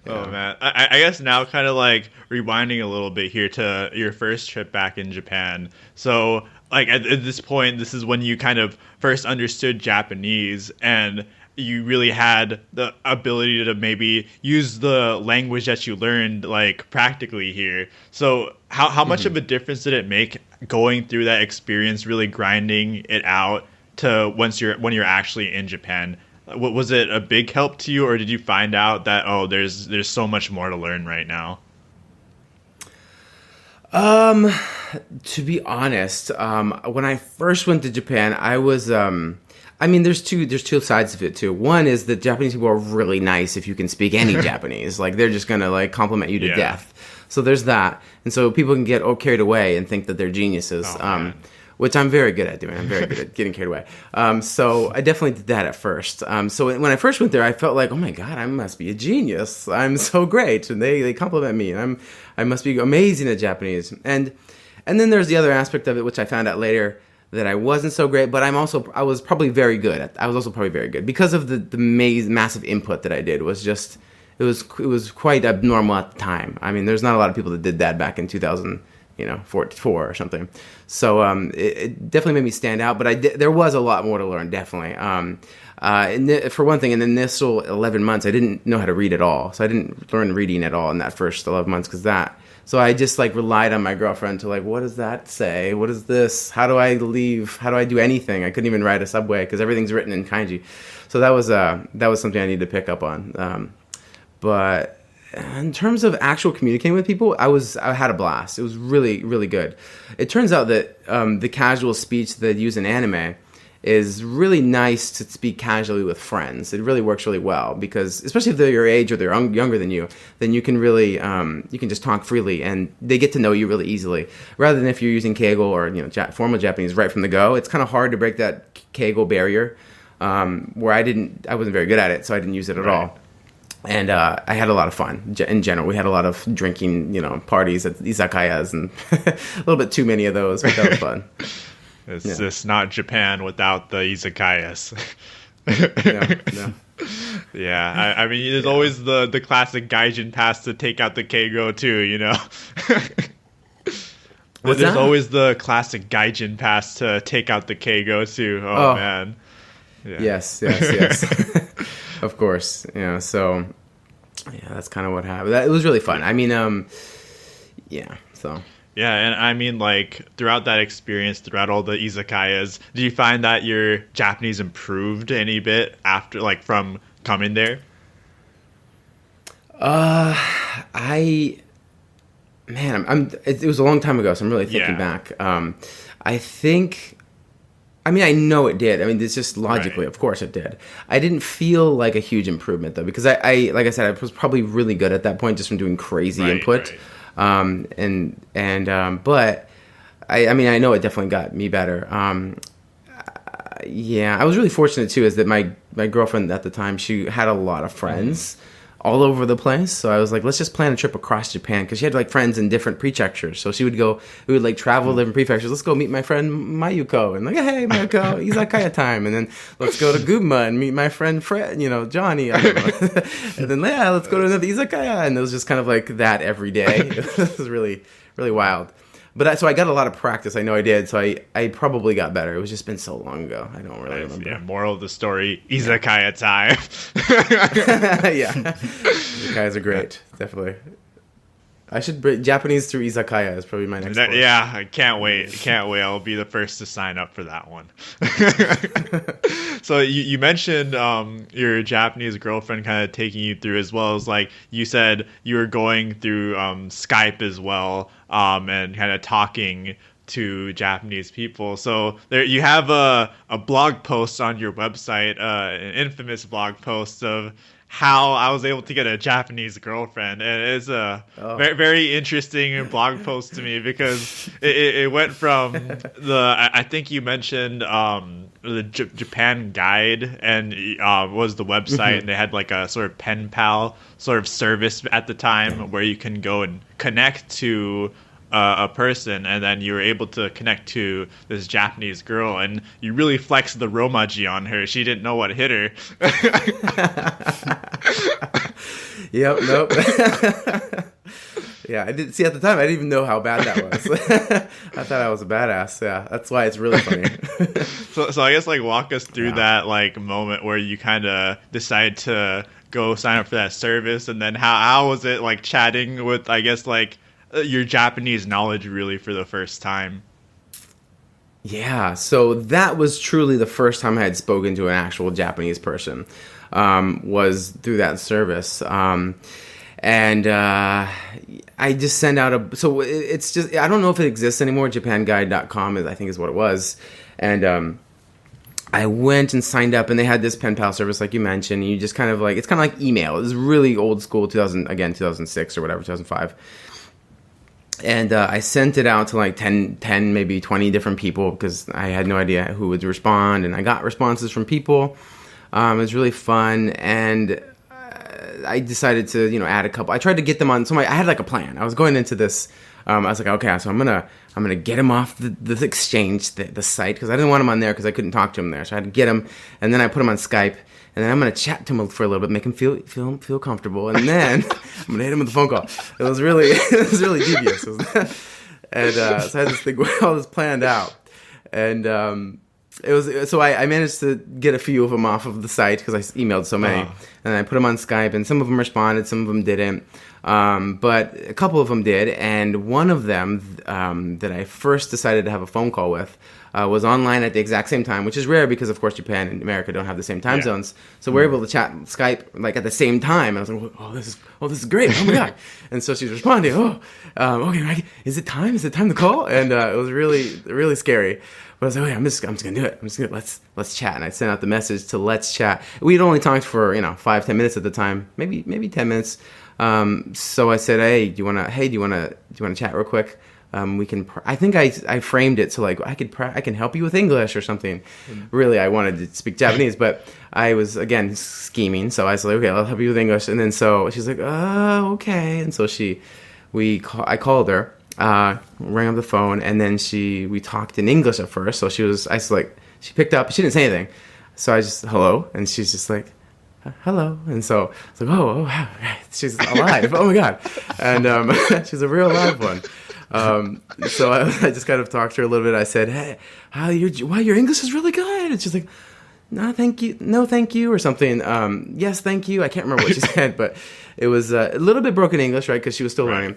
Oh man, I guess now kind of like rewinding a little bit here to your first trip back in Japan. So like at this point, this is when you kind of first understood Japanese and you really had the ability to maybe use the language that you learned like practically here. So how much of a difference did it make going through that experience, really grinding it out to when you're actually in Japan? Was it a big help to you, or did you find out that there's so much more to learn right now? To be honest, when I first went to Japan, I was there's two sides of it too. One is that Japanese people are really nice if you can speak any Japanese. Like, they're just gonna like compliment you to death. So there's that. And so people can get carried away and think that they're geniuses. Which I'm very good at doing. I'm very good at getting carried away. So I definitely did that at first. So when I first went there, I felt like, oh my God, I must be a genius. I'm so great. And they compliment me. And I must be amazing at Japanese. And then there's the other aspect of it, which I found out later, that I wasn't so great, but I was probably very good at. I was also probably very good because of the massive input that I did. It was quite abnormal at the time. I mean, there's not a lot of people that did that back in 2004 or something. So it definitely made me stand out. But there was a lot more to learn, definitely. For one thing, in the initial 11 months, I didn't know how to read at all. So I didn't learn reading at all in that first 11 months So I just like relied on my girlfriend to like, what does that say? What is this? How do I leave? How do I do anything? I couldn't even ride a subway because everything's written in kanji. So that was something I needed to pick up on. But in terms of actual communicating with people, I had a blast. It was really, really good. It turns out that the casual speech that they use in anime is really nice to speak casually with friends. It really works really well because, especially if they're your age or they're younger than you, then you can really you can just talk freely and they get to know you really easily. Rather than if you're using Keigo or formal Japanese right from the go, it's kind of hard to break that Keigo barrier. Where I wasn't very good at it, so I didn't use it at all. And I had a lot of fun in general. We had a lot of drinking, parties at izakayas and a little bit too many of those, but that was fun. It's just not Japan without the izakayas. No. Yeah, I mean, there's always the classic gaijin pass to take out the keigo too, There's always the classic gaijin pass to take out the keigo too. Oh man. Yeah. Yes. Of course. So yeah, that's kind of what happened. It was really fun. I mean, yeah. So. Yeah, and I mean, like, throughout that experience, throughout all the izakayas, do you find that your Japanese improved any bit after, like, from coming there? It was a long time ago, so I'm really thinking back. I think, I mean, I know it did. I mean, it's just logically, of course it did. I didn't feel like a huge improvement, though, because I like I said, I was probably really good at that point just from doing crazy input. Right. But I mean, I know it definitely got me better. Yeah, I was really fortunate too, is that my girlfriend at the time, she had a lot of friends all over the place. So I was like, let's just plan a trip across Japan, because she had like friends in different prefectures. So we would like travel different prefectures. Let's go meet my friend Mayuko, and like, hey Mayuko, izakaya time. And then let's go to Gunma and meet my friend Fred, Johnny. I don't know. And then let's go to another izakaya. And it was just kind of like that every day. It was really, really wild. But so I got a lot of practice. I know I did. So I probably got better. It was just been so long ago. I don't really remember. Yeah, moral of the story, izakaya time. Yeah. Izakayas are great. Definitely. I should bring Japanese through izakaya is probably my next course. Yeah, I can't wait. I'll be the first to sign up for that one. So you mentioned your Japanese girlfriend kind of taking you through, as well as, like, you said you were going through Skype as well, and kind of talking to Japanese people. So there you have a blog post on your website, an infamous blog post of how I was able to get a Japanese girlfriend. And it's a very, very interesting blog post to me, because it went from I think you mentioned the Japan Guide, and was the website, and they had like a sort of pen pal sort of service at the time where you can go and connect to a person, and then you were able to connect to this Japanese girl, and you really flexed the romaji on her. She didn't know what hit her. Yep, nope. Yeah, I didn't see at the time. I didn't even know how bad that was. I thought I was a badass. Yeah, that's why it's really funny. So I guess, like, walk us through that, like, moment where you kind of decide to go sign up for that service, and then how was it, like, chatting with, I guess, like, your Japanese knowledge really for the first time? Yeah, so that was truly the first time I had spoken to an actual Japanese person, was through that service. And I just send out so it's just, I don't know if it exists anymore. JapanGuide.com I think is what it was. And I went and signed up, and they had this pen pal service like you mentioned. You just kind of like, it's kind of like email. It was really old school, 2006 or whatever, 2005. And I sent it out to like 10, maybe 20 different people, because I had no idea who would respond. And I got responses from people. It was really fun. And I decided to, add a couple. I tried to get them on. So I had like a plan. I was going into this. I was like, okay, so I'm gonna get him off the exchange, the site, because I didn't want him on there because I couldn't talk to him there. So I had to get him, and then I put him on Skype. And then I'm going to chat to him for a little bit, make him feel comfortable. And then I'm going to hit him with a phone call. It was really devious. And so I had this thing, all this planned out. And I managed to get a few of them off of the site, because I emailed so many. And I put them on Skype, and some of them responded, some of them didn't. But a couple of them did. And one of them that I first decided to have a phone call with was online at the exact same time, which is rare because, of course, Japan and America don't have the same time zones. So we're able to chat Skype like at the same time. And I was like, oh, this is great. Oh my God. And so she's responding, okay, is it time? Is it time to call? And it was really, really scary. But I was like, okay, I'm just gonna do it. Let's chat. And I sent out the message to let's chat. We'd only talked for 5-10 minutes at the time, maybe 10 minutes. So I said, hey, do you wanna chat real quick? We can. I think I framed it so like I can help you with English or something. Really, I wanted to speak Japanese, but I was again scheming. So I was like, okay, I'll help you with English. And then so she's like, oh, okay. And so I called her, rang up the phone, and then we talked in English at first. So she picked up. She didn't say anything. So I just hello, and she's just like, hello. And so I was like, oh wow, she's alive. Oh my God. And she's a real live one. So I just kind of talked to her a little bit. I said, hey, wow, your English is really good. And she's like, no, thank you, no, thank you, or something. Yes, thank you. I can't remember what she said, but it was a little bit broken English, right? Because she was still learning.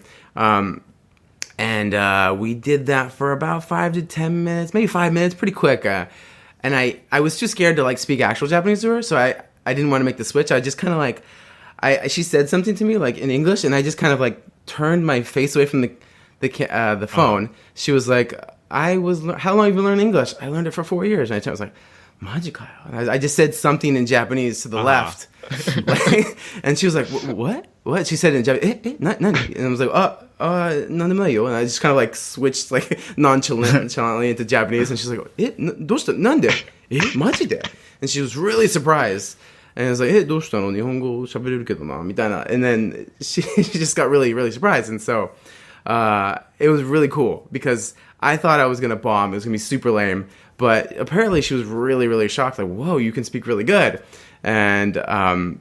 And we did that for about 5 to 10 minutes, maybe 5 minutes, pretty quick. And I was too scared to like speak actual Japanese to her, so I didn't want to make the switch. I just kind of like, she said something to me like in English, and I just kind of like turned my face away from the phone. She was like, how long have you been learning English? I learned it for 4 years. And I was like, Majikayo. And I just said something in Japanese to the left. Like, and she was like, what? What? She said in Japanese, nani? And I was like, nandemoyo. And I just kind of like switched like nonchalantly into Japanese. And she's like, doshita? Nande? Majide? And she was really surprised. And I was like, どうしたの? 日本語喋れるけどな, みたいな. And then she just got really, really surprised. And so it was really cool because I thought I was going to bomb. It was going to be super lame. But apparently she was really, really shocked. Like, whoa, you can speak really good. And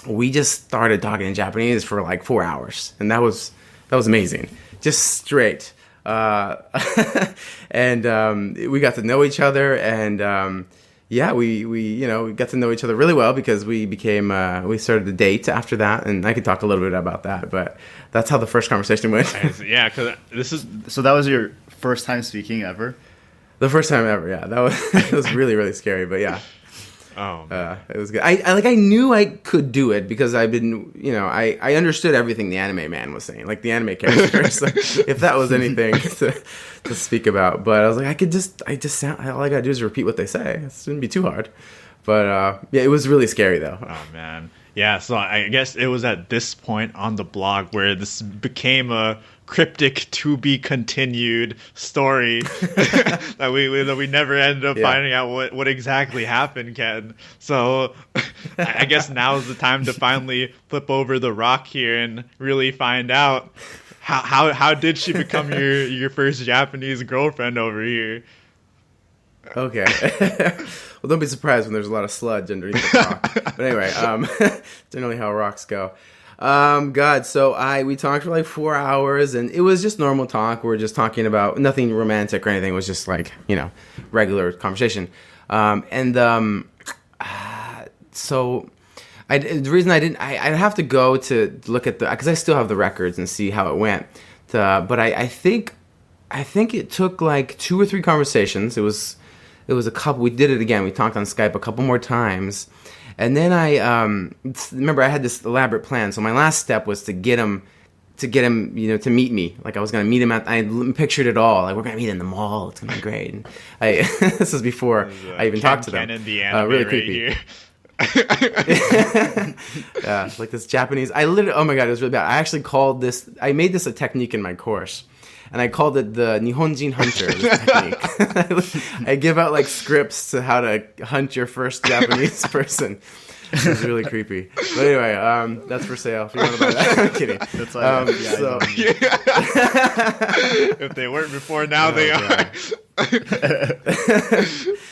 we just started talking in Japanese for like 4 hours. And that was amazing. Just straight. And we got to know each other. And yeah, we got to know each other really well because we started a date after that. And I could talk a little bit about that. But that's how the first conversation went. Yeah, because So that was your first time speaking ever? The first time ever, yeah. That was it was really, really scary, but yeah. Oh, it was good. I knew I could do it because I've been, I understood everything the anime man was saying, like the anime characters. So if that was anything to speak about, but I was like, I just sound. All I gotta do is repeat what they say. It shouldn't be too hard. But yeah, it was really scary though. Oh man, yeah. So I guess it was at this point on the blog where this became a cryptic to be continued story that we never ended up finding out what exactly happened, Ken. So I guess now is the time to finally flip over the rock here and really find out how did she become your first Japanese girlfriend over here. Okay. Well, don't be surprised when there's a lot of sludge underneath the rock. But anyway, generally how rocks go. So we talked for like 4 hours and it was just normal talk. We were just talking about nothing romantic or anything. It was just like, regular conversation. So the reason I'd have to go to look at because I still have the records and see how it went. But I think it took like 2 or 3 conversations. It was a couple. We did it again. We talked on Skype a couple more times. And then I remember I had this elaborate plan. So my last step was to get him, to meet me. Like I was going to meet him I pictured it all. Like we're going to meet in the mall. It's going to be great. And this was before I even talked to them. Really creepy. Yeah, like this Japanese. Oh my God, it was really bad. I actually called this. I made this a technique in my course. And I called it the Nihonjin Hunter technique. I give out like scripts to how to hunt your first Japanese person. It was really creepy. But anyway, that's for sale if you want to buy that. I'm kidding. That's like, if they weren't before, now they are.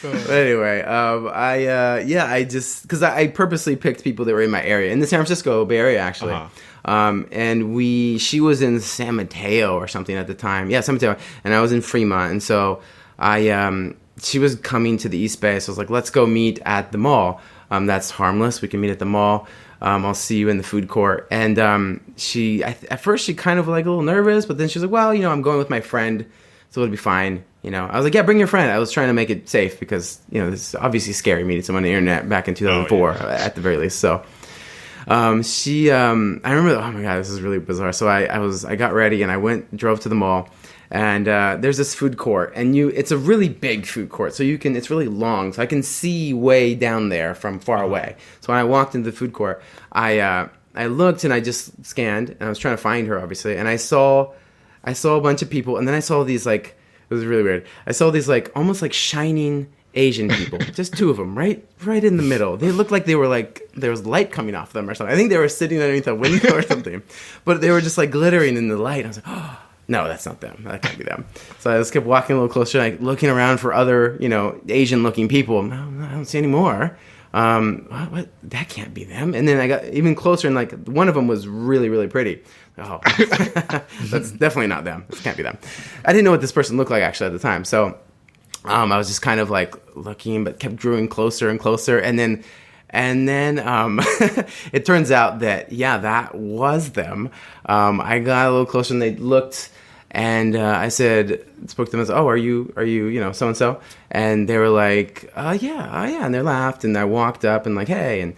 But anyway, I just because I purposely picked people that were in my area in the San Francisco Bay Area actually. And she was in San Mateo or something at the time. Yeah, San Mateo, and I was in Fremont, and so she was coming to the East Bay, so I was like, let's go meet at the mall. That's harmless. We can meet at the mall. I'll see you in the food court. And at first she kind of like a little nervous, but then she was like, well, I'm going with my friend, so it'll be fine. I was like, yeah, bring your friend. I was trying to make it safe because, this is obviously scary meeting someone on the internet back in 2004 at the very least. So I remember, oh my God, this is really bizarre. So I got ready and I drove to the mall. And there's this food court, and it's a really big food court, so it's really long, so I can see way down there from far away. So when I walked into the food court, I looked and I just scanned, and I was trying to find her, obviously, and I saw a bunch of people, and then I saw these like, it was really weird. I saw these like almost like shining Asian people, just 2 of them, right in the middle. They looked like they were like there was light coming off them or something. I think they were sitting underneath a window or something, but they were just like glittering in the light. I was like, oh. No, that's not them. That can't be them. So I just kept walking a little closer, like looking around for other, Asian-looking people. No, I don't see any more. What? That can't be them. And then I got even closer, and like one of them was really, really pretty. Oh, that's definitely not them. This can't be them. I didn't know what this person looked like actually at the time. So I was just kind of like looking, but kept growing closer and closer. And then it turns out that, that was them. I got a little closer and they looked, and I spoke to them and said, oh, are you, so-and-so? And they were like, yeah. And they laughed, and I walked up and like, hey, and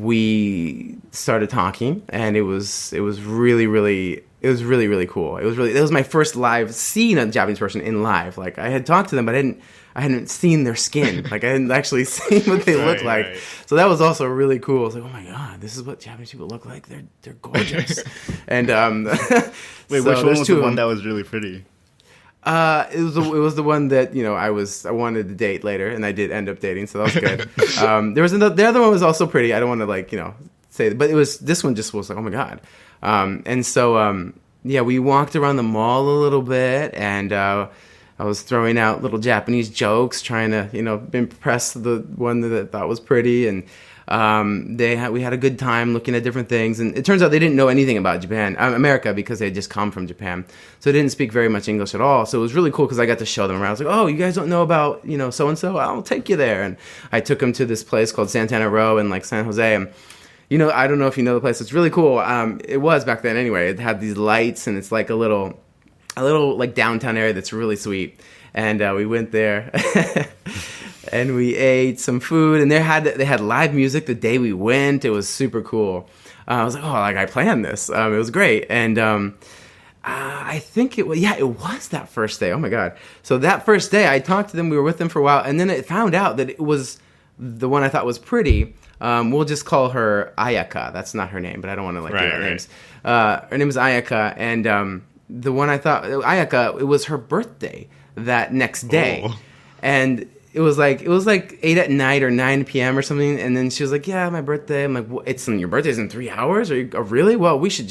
we started talking, and it was really, really, really cool. It was my first live seeing a Japanese person in live. Like, I had talked to them, but I hadn't seen their skin. Like, I hadn't actually seen what they looked like. Right. So that was also really cool. I was like, oh my God, this is what Japanese people look like. They're gorgeous. And wait, so which one was the one that was really pretty? It was the one that I wanted to date later, and I did end up dating, so that was good. There was the other one was also pretty. I don't want to say, but this one just was like, oh my God. And so we walked around the mall a little bit, and I was throwing out little Japanese jokes, trying to impress the one that I thought was pretty, and we had a good time looking at different things. And it turns out they didn't know anything about America, because they had just come from Japan, so they didn't speak very much English at all. So it was really cool because I got to show them around. I was like, oh, you guys don't know about so and so? I'll take you there. And I took them to this place called Santana Row in like San Jose, and I don't know if you know the place. It's really cool. It was back then anyway. It had these lights, and it's like a little like downtown area that's really sweet. And we went there and we ate some food, and they had live music the day we went. It was super cool. I was like, oh, like I planned this. It was great. And I think it was that first day. Oh my God. So that first day I talked to them, we were with them for a while, and then I found out that it was the one I thought was pretty. We'll just call her Ayaka. That's not her name, but I don't want to give out names. Her name is Ayaka, and the one I thought, Ayaka, it was her birthday that next day. Oh. And it was like 8 at night or 9 p.m. or something, and then she was like, yeah, my birthday. I'm like, well, your birthday's in 3 hours? Really? Well, we should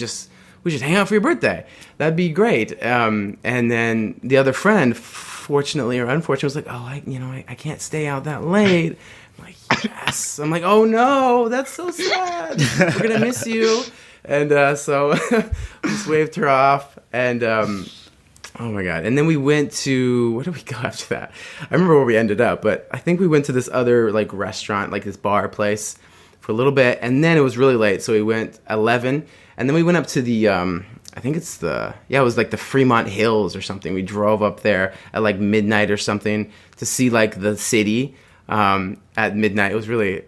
hang out for your birthday. That'd be great. And then the other friend, fortunately or unfortunately, was like, oh, I can't stay out that late. I'm like, yes. I'm like, oh no, that's so sad. We're gonna miss you. And so we just waved her off, and oh my God. And then we went to, where did we go after that? I remember where we ended up, but I think we went to this other like restaurant, like this bar place for a little bit, and then it was really late, so we went 11, and then we went up to the I think it's it was like the Fremont Hills or something. We drove up there at like midnight or something to see like the city at midnight. It was really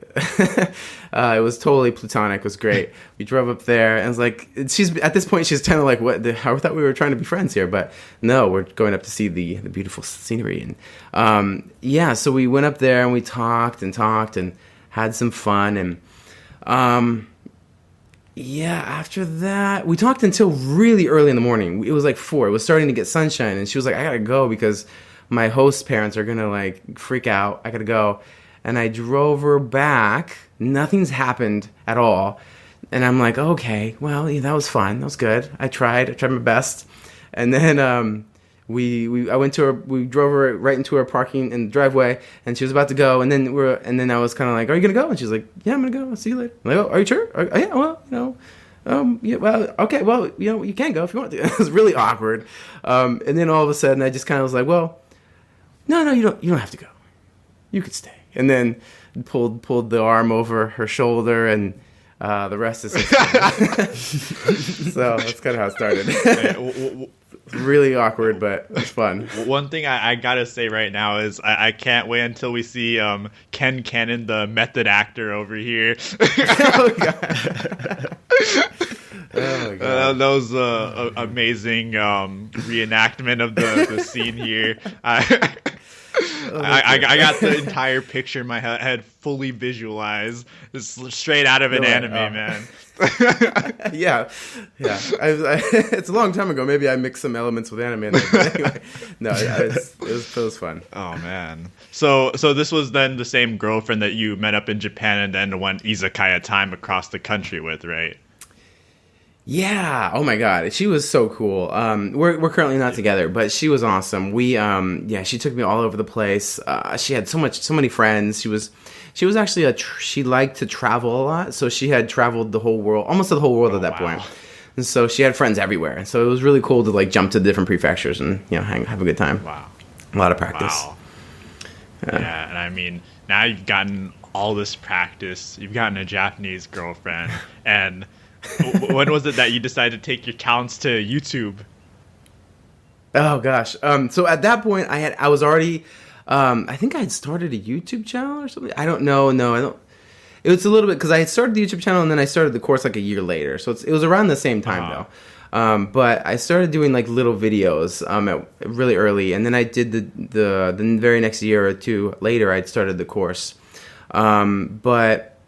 it was totally platonic. It was great. We drove up there, and it's like, she's at this point, she's kind of like, I thought we were trying to be friends here, but no, we're going up to see the beautiful scenery. And so we went up there and we talked and had some fun. And after that, we talked until really early in the morning. It was like 4. It was starting to get sunshine, and she was like, I gotta go because my host's parents are gonna like freak out. I gotta go. And I drove her back. Nothing's happened at all. And I'm like, okay, well, that was fun. That was good. I tried my best. And then we drove her right into her parking in the driveway, and she was about to go. And then I was kind of like, are you gonna go? And she was like, yeah, I'm gonna go. I'll see you later. I'm like, oh, are you sure? Yeah, well, okay, well, you can go if you want to. It was really awkward. And then all of a sudden, I just kind of was like, well, no, you don't have to go. You could stay. And then pulled the arm over her shoulder, and the rest is history. So that's kind of how it started. Really awkward, but it's fun. One thing I gotta say right now is I can't wait until we see Ken Cannon, the method actor, over here. Oh god. Oh my God. That was amazing reenactment of the scene here. I got the entire picture in my head fully visualized. It's straight out of an anime, man. Yeah. It's a long time ago. Maybe I mixed some elements with anime. But anyway, no, it was fun. Oh man. So this was then the same girlfriend that you met up in Japan and then went izakaya time across the country with, right? Yeah. Oh my God. She was so cool. We're currently not together, but she was awesome. She took me all over the place. She had so many friends. She was actually she liked to travel a lot. So she had traveled the whole world, almost the whole world at that point. And so she had friends everywhere. And so it was really cool to like jump to different prefectures and, have a good time. Wow. A lot of practice. Wow. Yeah, and I mean, now you've gotten all this practice. You've gotten a Japanese girlfriend. And when was it that you decided to take your talents to YouTube? Oh gosh. So at that point, I was already. I think I had started a YouTube channel or something. I don't know. No, I don't. It was a little bit because I had started the YouTube channel and then I started the course like a year later. So it was around the same time though. But I started doing like little videos really early, and then I did the very next year or two later I started the course. But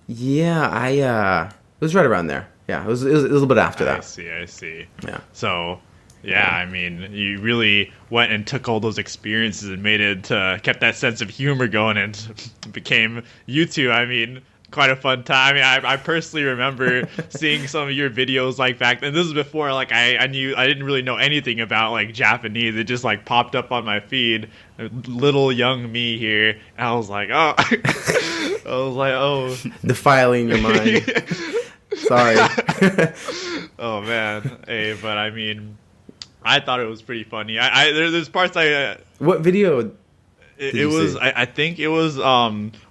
yeah, it was right around there. Yeah, it was a little bit after that. I see. Yeah. So, yeah, I mean, you really went and took all those experiences and kept that sense of humor going and became YouTube. I mean, quite a fun time. I mean, I personally remember seeing some of your videos like back then. This is before like I didn't really know anything about like Japanese. It just like popped up on my feed. Little young me here, and I was like, oh, defiling your mind. Sorry. Oh man, hey, but I mean, I thought it was pretty funny. There's parts What video? It was. I think it was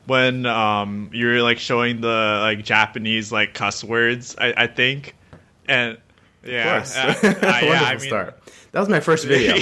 when you're like showing the like Japanese like cuss words. I think, and yeah, I mean, start. That was my first video. I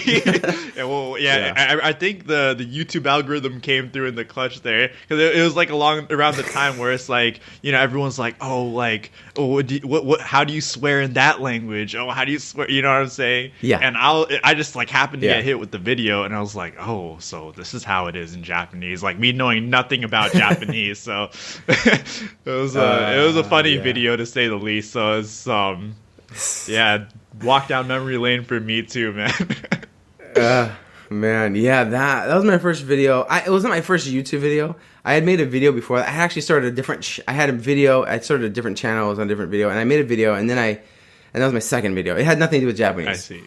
think the YouTube algorithm came through in the clutch there, because it was like around the time where it's like, you know, everyone's like, what how do you swear in that language? Oh, how do you swear? You know what I'm saying? Yeah. And I just like happened to get hit with the video, and I was like, oh, so this is how it is in Japanese. Like me knowing nothing about Japanese, so it was a funny video to say the least. So it's yeah, walk down memory lane for me too, man. Man, yeah, that was my first video. It wasn't my first YouTube video. I had made a video before. I had actually started a different. I started a different channel. I was on a different video, and I made a video, and then that was my second video. It had nothing to do with Japanese. I see.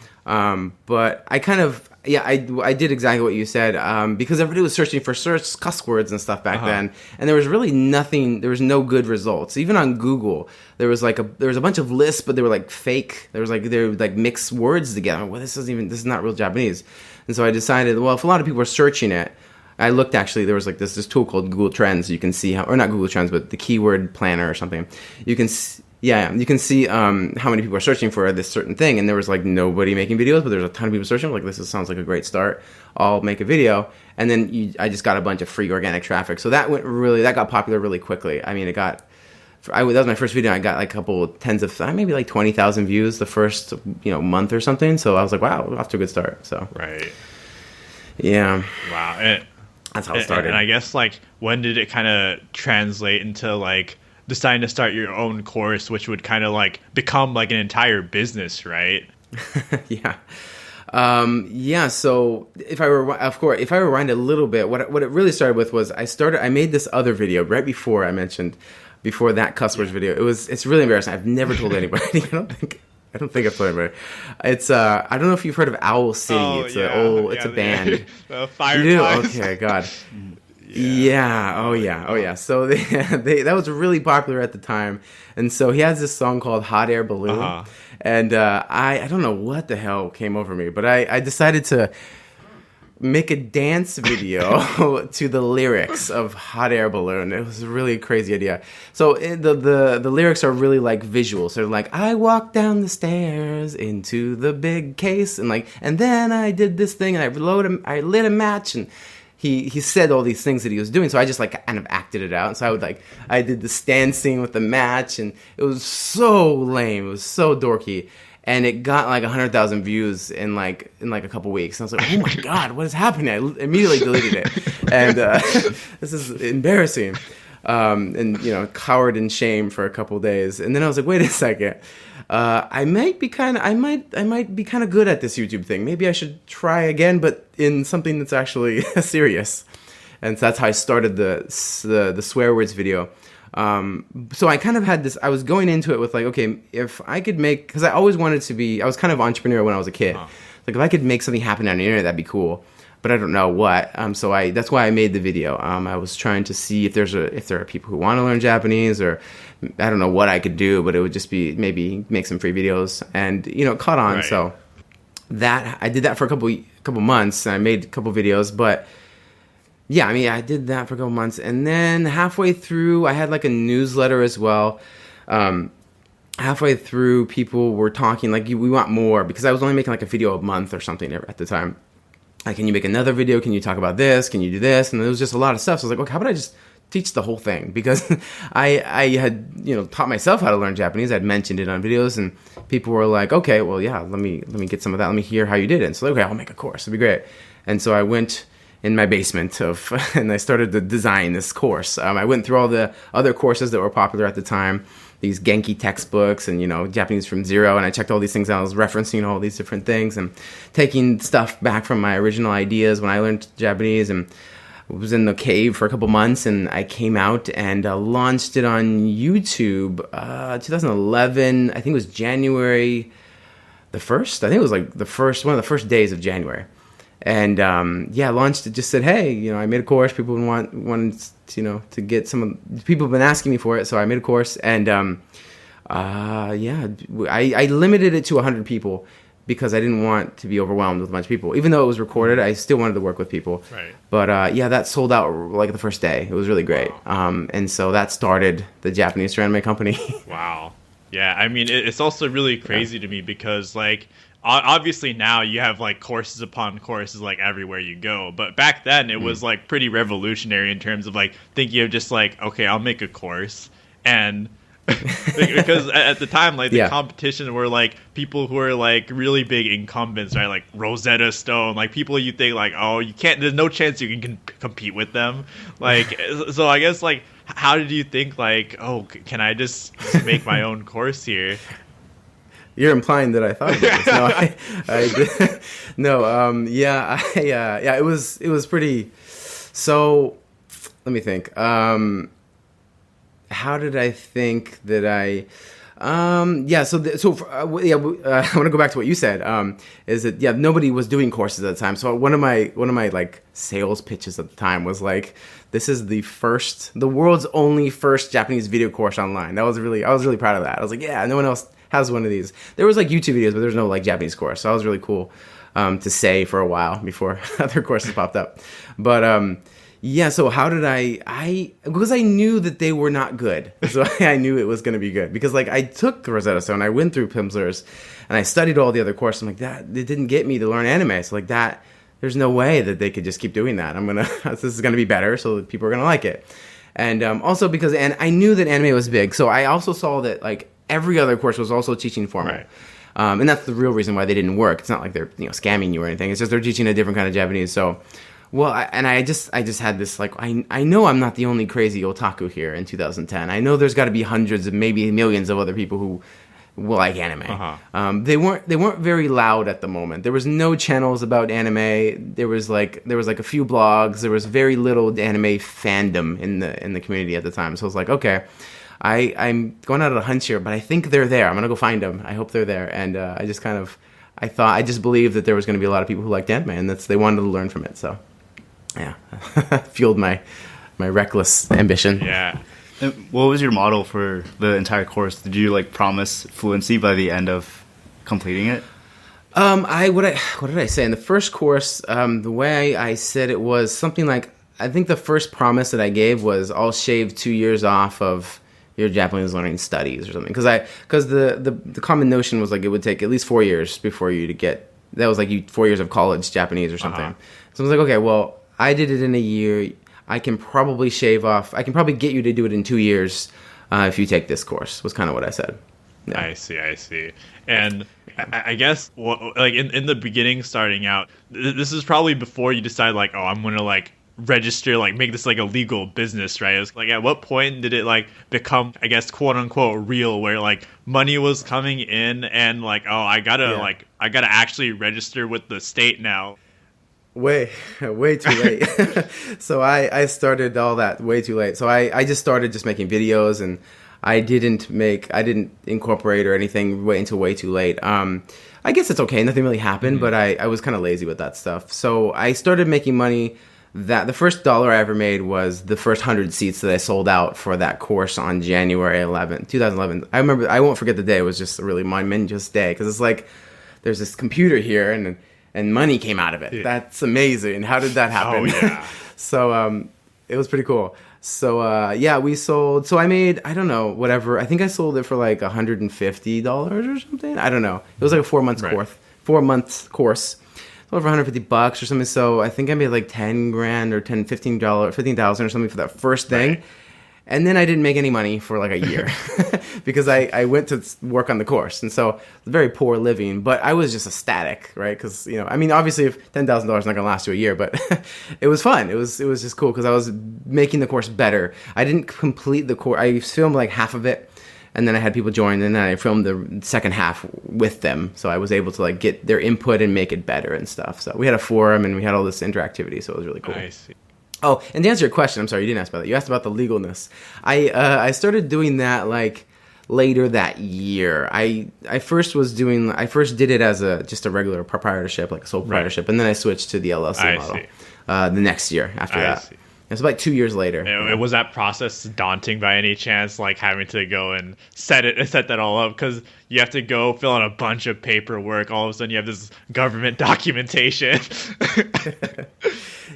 But I kind of, I did exactly what you said, because everybody was searching for cuss words and stuff back then, and there was really nothing. There was no good results. Even on Google, there was a bunch of lists, but they were like fake. They were like mixed words together. Well, this is not real Japanese. And so I decided, well, if a lot of people are searching it, I looked actually. There was like this tool called Google Trends. You can see or not Google Trends, but the keyword planner or something. You can you can see how many people are searching for this certain thing, and there was like nobody making videos, but there's a ton of people searching. Like, this sounds like a great start. I'll make a video, and then I just got a bunch of free organic traffic. So that got popular really quickly. I mean, that was my first video. I got like a couple tens of maybe like 20,000 views the first month or something. So I was like, wow, off to a good start. So right, yeah, wow, that's how it started. And I guess like when did it kind of translate into like deciding to start your own course, which would kind of like become like an entire business, right? Yeah. So if I rewind a little bit, what it really started with was I made this other video right before before that cuss words video. It's really embarrassing. I've never told anybody. I don't think I've told anybody. It's I don't know if you've heard of Owl City. It's a band. Fireflies. You do? Okay, God. Yeah. Oh yeah. So that was really popular at the time, and so he has this song called "Hot Air Balloon," and I don't know what the hell came over me, but I decided to make a dance video to the lyrics of "Hot Air Balloon." It was a really crazy idea. So the lyrics are really like visuals. They're like, I walked down the stairs into the big case, and then I did this thing, and I lit a match, and he said all these things that he was doing, so I just like kind of acted it out. And so I did the stand scene with the match, and it was so lame. It was so dorky, and it got like 100,000 views in like a couple weeks. And I was like, oh my God, what is happening? I immediately deleted it, and this is embarrassing. And cowered in shame for a couple days, and then I was like, wait a second. I might be kind of good at this YouTube thing. Maybe I should try again, but in something that's actually serious. And so that's how I started the swear words video. So I kind of had this. I was going into it with like, okay, if I could because I always wanted to be. I was kind of entrepreneurial when I was a kid. Like, if I could make something happen on the internet, that'd be cool. But I don't know what. So that's why I made the video. I was trying to see if there are people who want to learn Japanese, or I don't know what I could do, but it would just be maybe make some free videos, and it caught on. Right. So that I did that for a couple months, and I made a couple videos, but yeah, I mean, I did that for a couple months, and then halfway through, I had like a newsletter as well. Halfway through, people were talking like, we want more, because I was only making like a video a month or something at the time. Like, can you make another video? Can you talk about this? Can you do this? And there was just a lot of stuff. So I was like, okay, how about I just teach the whole thing? Because I had, taught myself how to learn Japanese. I'd mentioned it on videos, and people were like, okay, well, yeah, let me get some of that. Let me hear how you did it. And so, okay, I'll make a course. It'd be great. And so I went in my basement and I started to design this course. I went through all the other courses that were popular at the time, these Genki textbooks and, Japanese from zero. And I checked all these things out. I was referencing all these different things and taking stuff back from my original ideas when I learned Japanese, and was in the cave for a couple months, and I came out and launched it on YouTube 2011. I think it was January the 1st. I think it was like one of the first days of January. And launched it. Just said, hey, I made a course. People wanted to get some. People have been asking me for it, so I made a course. And I limited it to 100 people because I didn't want to be overwhelmed with a bunch of people. Even though it was recorded, I still wanted to work with people. Right. But that sold out like the first day. It was really great. Wow. And so that started the Japanese anime company. Wow. Yeah, I mean, it's also really crazy to me because like, obviously now you have like courses upon courses like everywhere you go, but back then it was like pretty revolutionary in terms of like thinking of just like, okay, I'll make a course. And because at the time like the competition were like people who are like really big incumbents, right? Like Rosetta Stone, like people you think like, oh, you can't, there's no chance you can compete with them. Like, so I guess like, how did you think like, oh, can I just make my own course here? You're implying that I thought about this. No, I did. No, it was pretty. So, let me think. How did I think that I? I want to go back to what you said. Is that nobody was doing courses at the time. So one of my like sales pitches at the time was like, this is the world's only first Japanese video course online. I was really proud of that. I was like, yeah, no one else has one of these. There was like YouTube videos, but there's no like Japanese course. So that was really cool to say for a while before other courses popped up. But so how did because I knew that they were not good. So I knew it was going to be good because like I took the Rosetta Stone, I went through Pimsleur's, and I studied all the other courses. I'm like, that it didn't get me to learn anime. So like that, there's no way that they could just keep doing that. This is going to be better, so that people are going to like it. And also because I knew that anime was big. So I also saw that like every other course was also teaching formal. Right. And that's the real reason why they didn't work. It's not like they're scamming you or anything. It's just they're teaching a different kind of Japanese. So, I just had this like, I know I'm not the only crazy otaku here in 2010. I know there's got to be hundreds of maybe millions of other people who will like anime. Uh-huh. They weren't very loud at the moment. There was no channels about anime. There was like a few blogs. There was very little anime fandom in the community at the time. So I was like, okay, I'm going out on a hunch here, but I think they're there. I'm gonna go find them. I hope they're there. And I just believed that there was going to be a lot of people who liked anime, and they wanted to learn from it. So, yeah, fueled my reckless ambition. Yeah. And what was your model for the entire course? Did you like promise fluency by the end of completing it? What did I say in the first course? The way I said it was something like, I think the first promise that I gave was I'll shave 2 years off of your Japanese learning studies or something, because the common notion was like it would take at least 4 years before you to get, that was like 4 years of college Japanese or something. Uh-huh. So I was like, okay, well, I did it in a year. I can probably get you to do it in 2 years if you take this course, was kind of what I said. Yeah. I see. And I guess like in the beginning, starting out, this is probably before you decide like, oh, I'm going to like register, like make this like a legal business, right? It was like, at what point did it like become, I guess, quote unquote real, where like money was coming in and like, oh, I gotta actually register with the state now? Way too late. So I started all that way too late. So I just started just making videos, and I didn't incorporate or anything until way too late. I guess it's okay. Nothing really happened, but I was kind of lazy with that stuff. So I started making money. That the first dollar I ever made was the first 100 seats that I sold out for that course on January 11th, 2011. I remember, I won't forget the day. It was just a really momentous day, because it's like there's this computer here and money came out of it. Yeah. That's amazing. How did that happen? Oh, yeah. So it was pretty cool. So we sold. So I made, I don't know, whatever. I think I sold it for like $150 or something. I don't know. It was like a 4-month Right. course. 4-month course. Over $150 or something. So I think I made like 10 grand or $15,000 or something for that first thing. Right. And then I didn't make any money for like a year because I went to work on the course. And so very poor living, but I was just ecstatic, right? Because, I mean, obviously if $10,000 is not going to last you a year, but it was fun. It was just cool because I was making the course better. I didn't complete the course. I filmed like half of it. And then I had people join, and then I filmed the second half with them. So I was able to like get their input and make it better and stuff. So we had a forum and we had all this interactivity. So it was really cool. I see. Oh, and to answer your question, I'm sorry, you didn't ask about that. You asked about the legalness. I started doing that like later that year. I first did it as just a regular proprietorship, like a sole proprietorship, and then I switched to the LLC model the next year after that. See. It's like 2 years later. Was that process daunting by any chance, like having to go and set that all up? Because you have to go fill out a bunch of paperwork. All of a sudden, you have this government documentation.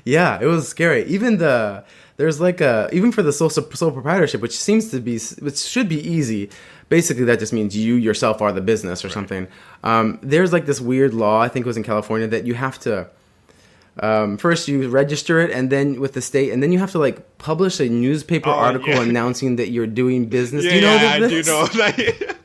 Yeah, it was scary. Even there's like even for the sole proprietorship, which should be easy. Basically, that just means you yourself are the business or something. There's like this weird law, I think it was in California, that you have to. First you register it and then with the state, and then you have to like publish a newspaper article announcing that you're doing business. Yeah, do you know I this? do know that.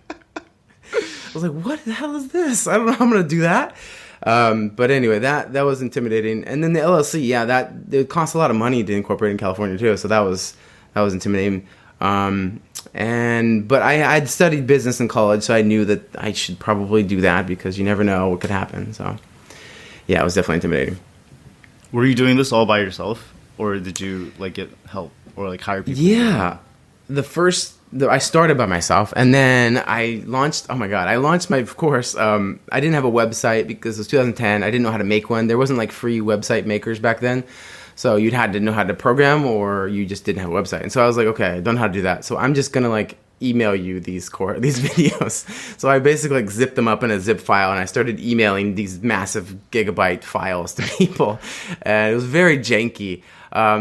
I was like, what the hell is this? I don't know how I'm going to do that. But anyway, that was intimidating. And then the LLC, it costs a lot of money to incorporate in California too. So that was intimidating. But I'd studied business in college, so I knew that I should probably do that because you never know what could happen. So yeah, it was definitely intimidating. Were you doing this all by yourself, or did you like get help or like hire people? Yeah, I started by myself, and then I launched. Oh my god, I launched my course. I didn't have a website because it was 2010. I didn't know how to make one. There wasn't like free website makers back then, so you'd had to know how to program, or you just didn't have a website. And so I was like, okay, I don't know how to do that. So I'm just gonna like email you these videos. So I basically like zipped them up in a zip file, and I started emailing these massive gigabyte files to people, and it was very janky.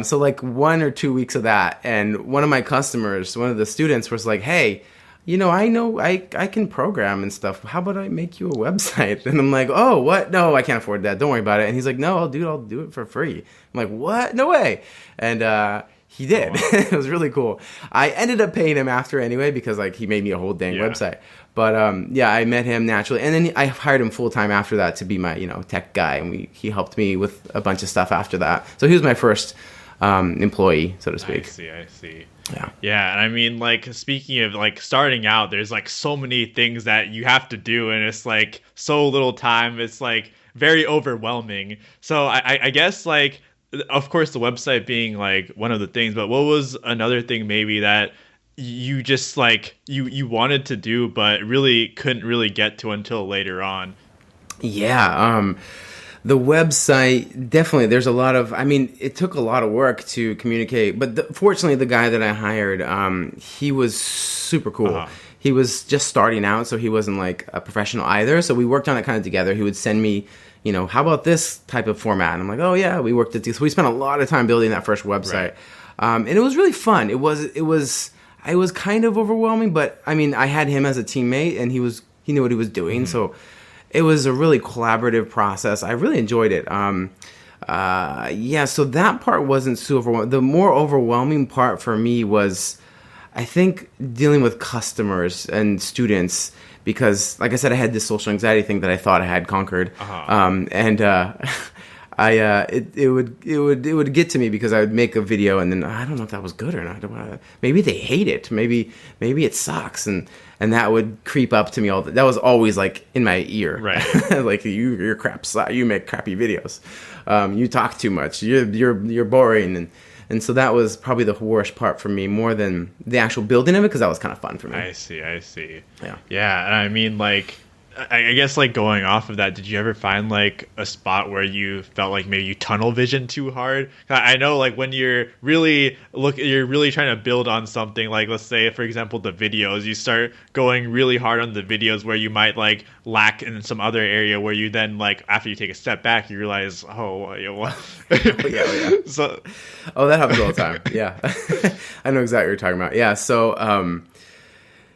So like 1 or 2 weeks of that, and one of my customers, one of the students, was like, hey, I know I can program and stuff. How about I make you a website? And I'm like, oh, what? No, I can't afford that. Don't worry about it. And he's like, no, I'll do it for free. I'm like, what? No way. And he did. It was really cool. I ended up paying him after anyway because like he made me a whole dang website. But I met him naturally, and then I hired him full time after that to be my tech guy, and he helped me with a bunch of stuff after that. So he was my first employee, so to speak. I see. Yeah. Yeah, and I mean, like, speaking of like starting out, there's like so many things that you have to do, and it's like so little time. It's like very overwhelming. So I guess like, of course, the website being like one of the things, but what was another thing maybe that you just like you wanted to do but really couldn't really get to until later on? Yeah, the website, definitely, there's a lot of, it took a lot of work to communicate, but fortunately the guy that I hired, he was super cool. Uh-huh. He was just starting out, so he wasn't like a professional either, so we worked on it kind of together. He would send me, how about this type of format? And I'm like, oh yeah, we worked at this. So we spent a lot of time building that first website. Right. And it was really fun. It was kind of overwhelming, but I had him as a teammate, and he knew what he was doing. Mm-hmm. So it was a really collaborative process. I really enjoyed it. So that part wasn't so overwhelming. The more overwhelming part for me was, I think, dealing with customers and students, because, like I said, I had this social anxiety thing that I thought I had conquered. Uh-huh. It would get to me because I would make a video and then I don't know if that was good or not. Maybe they hate it. Maybe it sucks, and that would creep up to me all. That was always like in my ear, right? Like you're crap. You make crappy videos. You talk too much. You're boring, and so that was probably the worst part for me, more than the actual building of it, because that was kind of fun for me. I see. Yeah. Yeah, and I mean, like, I guess like going off of that, did you ever find like a spot where you felt like maybe you tunnel vision too hard? I know like when you're really trying to build on something, like let's say for example the videos, you start going really hard on the videos where you might like lack in some other area where you then like after you take a step back you realize what? Yeah. So that happens all the time. Yeah. I know exactly what you're talking about. Yeah. So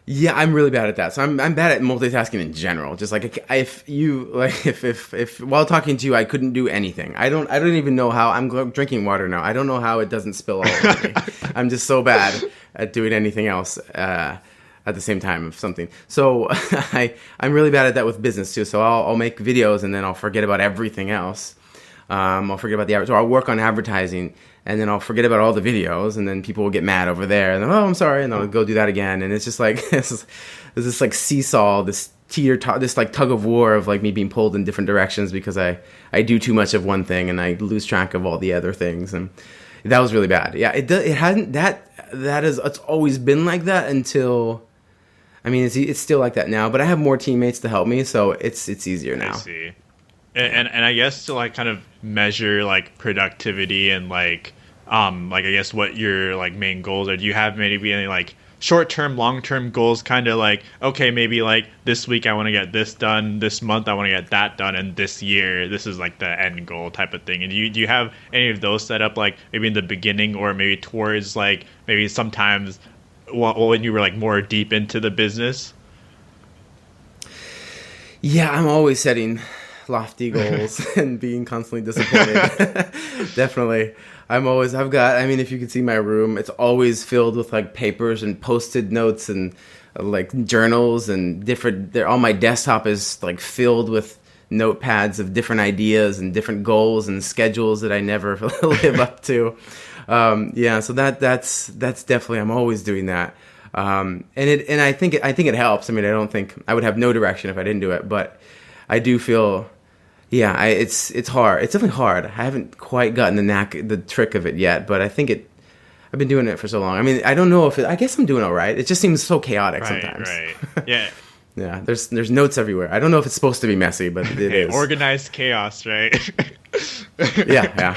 yeah, I'm really bad at that. So I'm bad at multitasking in general. Just like if while talking to you, I couldn't do anything. I don't even know how. I'm drinking water now. I don't know how it doesn't spill all over me. I'm just so bad at doing anything else at the same time of something. So I'm really bad at that with business too. So I'll make videos and then I'll forget about everything else. I'll forget about so I'll work on advertising. And then I'll forget about all the videos, and then people will get mad over there, and then, oh, I'm sorry, and I'll go do that again, and it's just like there's this like seesaw, this this like tug of war of like me being pulled in different directions because I do too much of one thing and I lose track of all the other things, and that was really bad. Yeah, it hadn't it's always been like that until, I mean, it's still like that now, but I have more teammates to help me, so it's easier now. I see. And I guess to like kind of measure like productivity and like I guess what your like main goals are. Do you have maybe any like short-term, long-term goals? Kind of like, okay, maybe like this week I want to get this done, this month I want to get that done, and this year this is like the end goal type of thing. And do you have any of those set up like maybe in the beginning or maybe towards like maybe sometimes when you were like more deep into the business? Yeah, I'm always setting lofty goals and being constantly disappointed. Definitely. I mean, if you could see my room, it's always filled with like papers and post-it notes and like journals and all my desktop is like filled with notepads of different ideas and different goals and schedules that I never live up to. Yeah, so that's definitely, I'm always doing that. And I think it helps. I mean, I don't think I would have no direction if I didn't do it, but I do feel, yeah, it's hard. It's definitely hard. I haven't quite gotten the trick of it yet, but I think I've been doing it for so long. I mean, I don't know I guess I'm doing all right. It just seems so chaotic sometimes. Right. Yeah. Yeah. There's notes everywhere. I don't know if it's supposed to be messy, but it is. Organized chaos, right? Yeah.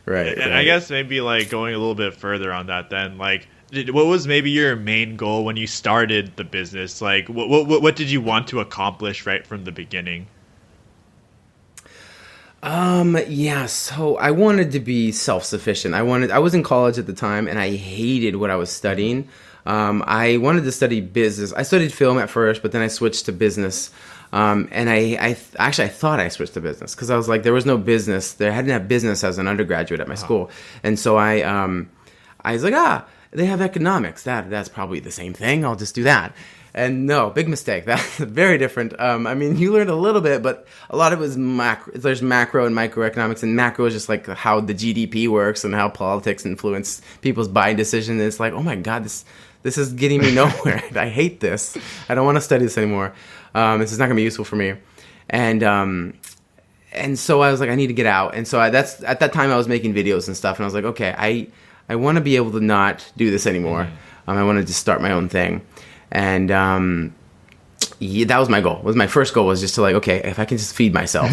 Right. And I guess maybe like going a little bit further on that then, like, what was maybe your main goal when you started the business? Like, what did you want to accomplish right from the beginning? Yeah, so I wanted to be self-sufficient. I was in college at the time and I hated what I was studying. I wanted to study business. I studied film at first, but then I switched to business. And I thought I switched to business because I was like, there was no business. There hadn't had business as an undergraduate at my school. And so I was like, they have economics. That's probably the same thing. I'll just do that. And no, big mistake. That's very different. I mean, you learned a little bit, but a lot of it was macro. There's macro and microeconomics, and macro is just like how the GDP works and how politics influence people's buying decisions. It's like, oh my God, this is getting me nowhere. I hate this. I don't want to study this anymore. This is not going to be useful for me. And so I was like, I need to get out. And so at that time I was making videos and stuff, and I was like, okay, I want to be able to not do this anymore. Mm-hmm. I want to just start my own thing. And yeah, that was my goal. My first goal was just to like, okay, if I can just feed myself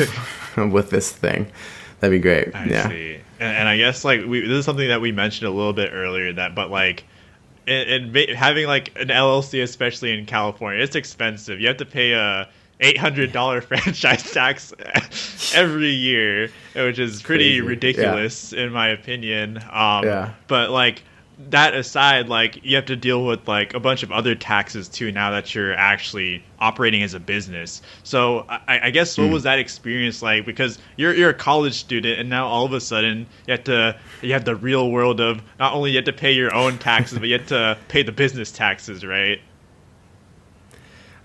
with this thing, that'd be great. I see. And I guess like this is something that we mentioned a little bit earlier, but like having like an LLC, especially in California, it's expensive. You have to pay a $800 franchise tax every year, which is pretty ridiculous in my opinion. But like that aside, like you have to deal with like a bunch of other taxes too now that you're actually operating as a business. So I guess what was that experience like? Because you're a college student and now all of a sudden you have the real world of not only you have to pay your own taxes, but you have to pay the business taxes, right?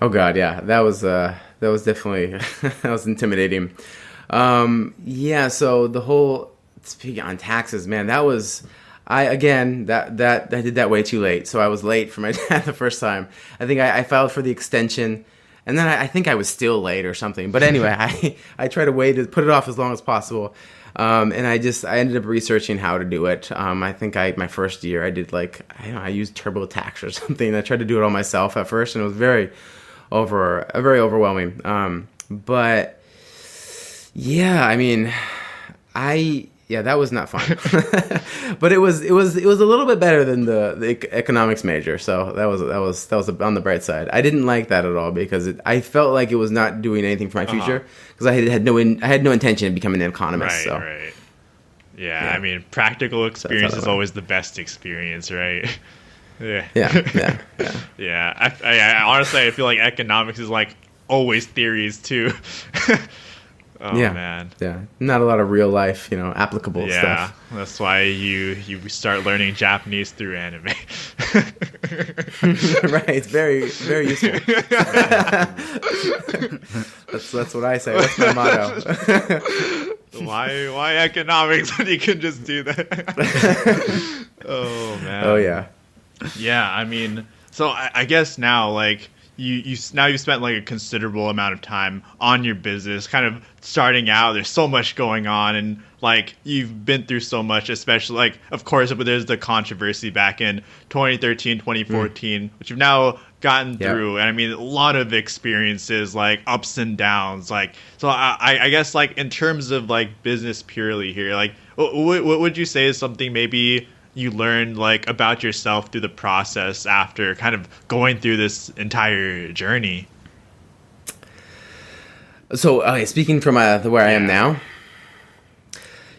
Oh God, yeah, that was definitely that was intimidating. Yeah, so the whole speaking on taxes, man, that was. I did that way too late. So I was late for my dad the first time. I think I filed for the extension, and then I think I was still late or something. But anyway, I tried to put it off as long as possible. And I ended up researching how to do it. I think my first year I did I used TurboTax or something. I tried to do it all myself at first, and it was very very overwhelming. But yeah, I mean, that was not fun. But it was a little bit better than the economics major. So that was on the bright side. I didn't like that at all because I felt like it was not doing anything for my future because I had no intention of becoming an economist. Right. Yeah, I mean, practical experience is always the best experience, right? Yeah. I honestly, I feel like economics is like always theories too. Man. Yeah. Not a lot of real life, applicable stuff. Yeah. That's why you start learning Japanese through anime. Right. It's very, very useful. That's what I say. That's my motto. Why economics when you can just do that? Oh man. Oh yeah. Yeah, I mean, so I guess now like you've spent like a considerable amount of time on your business, kind of starting out. There's so much going on, and like you've been through so much, especially like of course, but there's the controversy back in 2013, 2014, which you've now gotten through. And I mean, a lot of experiences, like ups and downs. Like, so I guess like in terms of like business purely here, like what would you say is something maybe you learned like about yourself through the process after kind of going through this entire journey? So speaking from where I am now.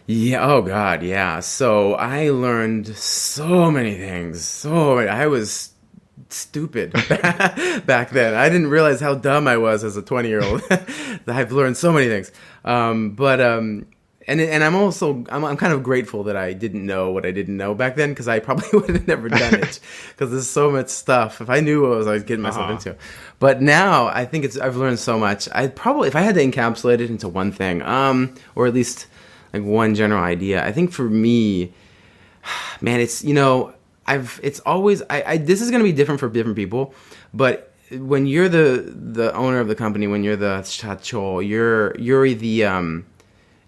Yeah. Oh God. Yeah. So I learned so many things. I was stupid back then. I didn't realize how dumb I was as a 20-year-old. I've learned so many things. And I'm also kind of grateful that I didn't know what I didn't know back then because I probably would have never done it because there's so much stuff. If I knew what I was getting myself into, but now I think I've learned so much. If I had to encapsulate it into one thing, or at least like one general idea, I think for me, man, it's it's always this is going to be different for different people, but when you're the owner of the company, when you're the shacho,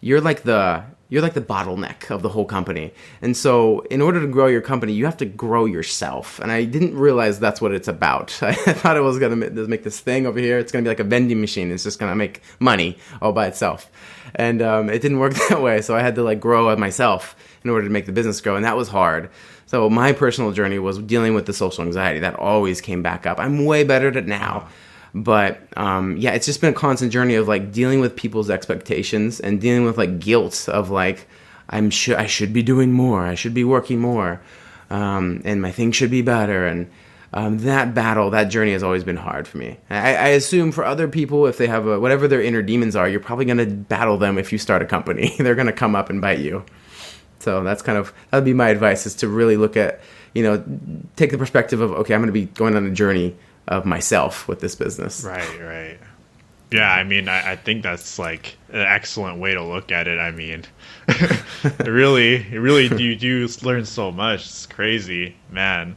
you're like the bottleneck of the whole company. And so in order to grow your company, you have to grow yourself. And I didn't realize that's what it's about. I thought it was going to make this thing over here. It's going to be like a vending machine. It's just going to make money all by itself. And it didn't work that way. So I had to like grow myself in order to make the business grow. And that was hard. So my personal journey was dealing with the social anxiety. That always came back up. I'm way better at it now. But it's just been a constant journey of like dealing with people's expectations and dealing with like guilt of like I should be doing more, I should be working more, and my thing should be better. And that journey has always been hard for me. I assume for other people, if they have whatever their inner demons are, you're probably going to battle them if you start a company. They're going to come up and bite you. So that'd be my advice, is to really look at, take the perspective of, okay, I'm going to be going on a journey of myself with this business. Right. Yeah, I mean, I think that's like an excellent way to look at it. I mean, really, you do learn so much. It's crazy, man.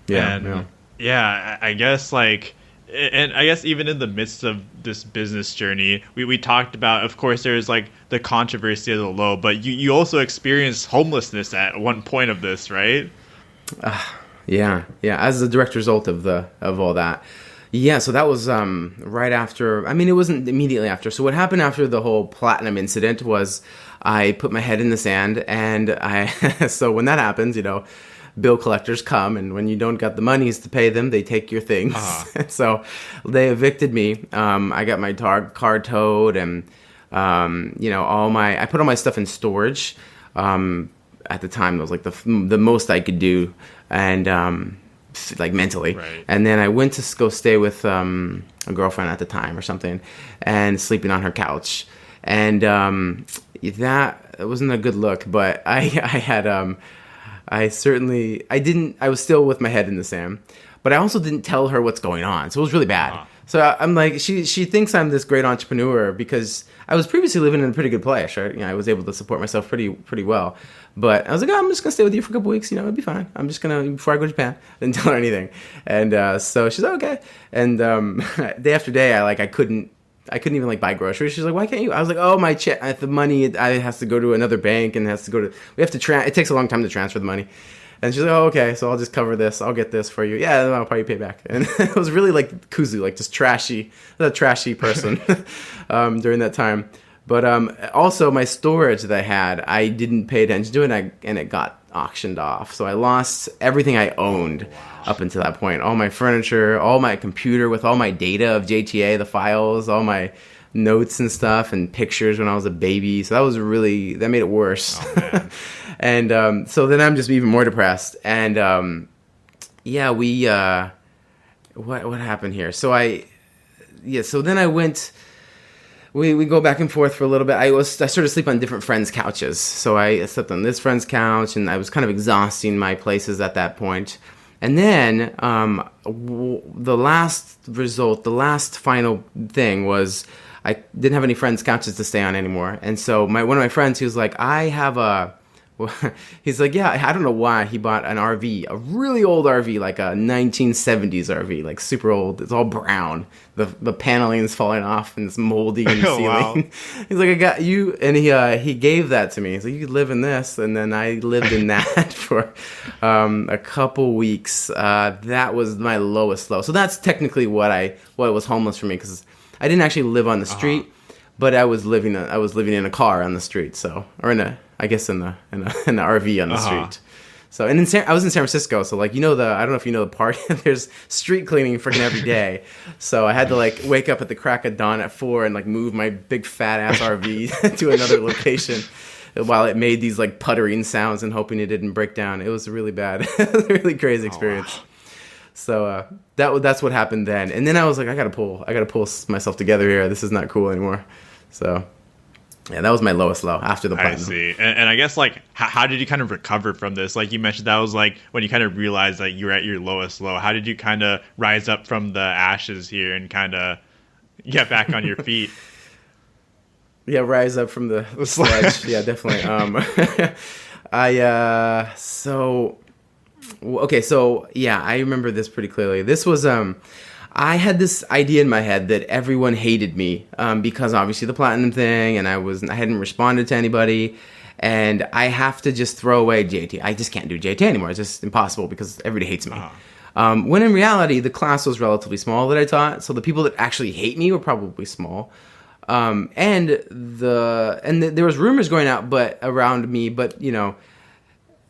Yeah, I guess like, and I guess even in the midst of this business journey, we talked about, of course, there's like the controversy of the low, but you also experienced homelessness at one point of this, right? Yeah, as a direct result of all that. Yeah, so that was right after. I mean, it wasn't immediately after. So what happened after the whole platinum incident was I put my head in the sand, and so when that happens, bill collectors come, and when you don't got the monies to pay them, they take your things. So they evicted me. I got my car towed, and I put all my stuff in storage. At the time, it was like the most I could do, and like mentally. Right. And then I went to go stay with a girlfriend at the time or something, and sleeping on her couch. And that wasn't a good look, but I was still with my head in the sand, but I also didn't tell her what's going on. So it was really bad. So I'm like, she thinks I'm this great entrepreneur because I was previously living in a pretty good place, right? I was able to support myself pretty well. But I was like, I'm just going to stay with you for a couple weeks. It'll be fine. I'm just going to, before I go to Japan, I didn't tell her anything. And so she's like, okay. And day after day, I couldn't even like buy groceries. She's like, why can't you? I was like, oh, my check, the money, it has to go to another bank, and it has to go to, it takes a long time to transfer the money. And she's like, oh, okay, so I'll just cover this. I'll get this for you. Yeah, then I'll probably pay back. And it was really like kuzu, like just a trashy person during that time. But also my storage that I had, I didn't pay attention to it, and it got auctioned off. So I lost everything I owned up until that point. All my furniture, all my computer with all my data of JTA, the files, all my notes and stuff, and pictures when I was a baby. So that made it worse. Oh, and so then I'm just even more depressed. And what happened here? So then I went. We go back and forth for a little bit. I sort of sleep on different friends' couches. So I slept on this friend's couch, and I was kind of exhausting my places at that point. And then the last final thing was I didn't have any friends' couches to stay on anymore. And so one of my friends, he was like, he's like, yeah, I don't know why he bought an RV, a really old RV, like a 1970s RV, like super old. It's all brown. The paneling is falling off and it's moldy in the ceiling. Wow. He's like, I got you. And he gave that to me. He's like, you could live in this. And then I lived in that for a couple weeks. That was my lowest low. So that's technically what was homeless for me, because I didn't actually live on the street, but I was living in a car on the street. So, or in the RV on the street. So, and I was in San Francisco, so like, I don't know if you know the park, there's street cleaning freaking every day. So I had to like wake up at the crack of dawn at 4 and like move my big fat ass RV to another location while it made these like puttering sounds and hoping it didn't break down. It was really bad. Really crazy experience. Wow. So that's what happened then. And then I was like, I gotta pull myself together here. This is not cool anymore. So yeah, that was my lowest low after the platinum. I see. And I guess, like, how did you kind of recover from this? Like you mentioned, that was like when you kind of realized that you were at your lowest low. How did you kind of rise up from the ashes here and kind of get back on your feet? Yeah, rise up from the sludge. Yeah, definitely. I remember this pretty clearly. This was I had this idea in my head that everyone hated me because obviously the platinum thing, and I hadn't responded to anybody, and I have to just throw away JT. I just can't do JT anymore. It's just impossible because everybody hates me. When in reality, the class was relatively small that I taught, so the people that actually hate me were probably small. And there was rumors going out around me, but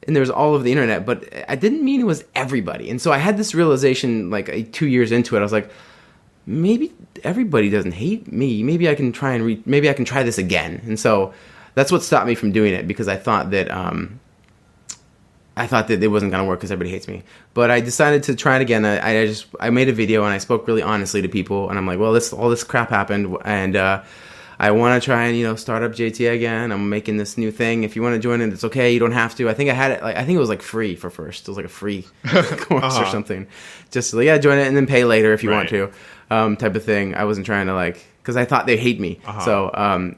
and there was all over the internet, but I didn't mean it was everybody. And so I had this realization like 2 years into it. I was like, maybe everybody doesn't hate me. Maybe I can try this again. And so that's what stopped me from doing it, because I thought that it wasn't going to work because everybody hates me. But I decided to try it again. I made a video and I spoke really honestly to people, and I'm like, well, all this crap happened, and I want to try and start up JT again. I'm making this new thing. If you want to join it, it's okay. You don't have to. I think I had it. I think it was like free for first. It was like a free course or something. Just like, join it and then pay later if you want to, type of thing. I wasn't trying to because I thought they hate me. So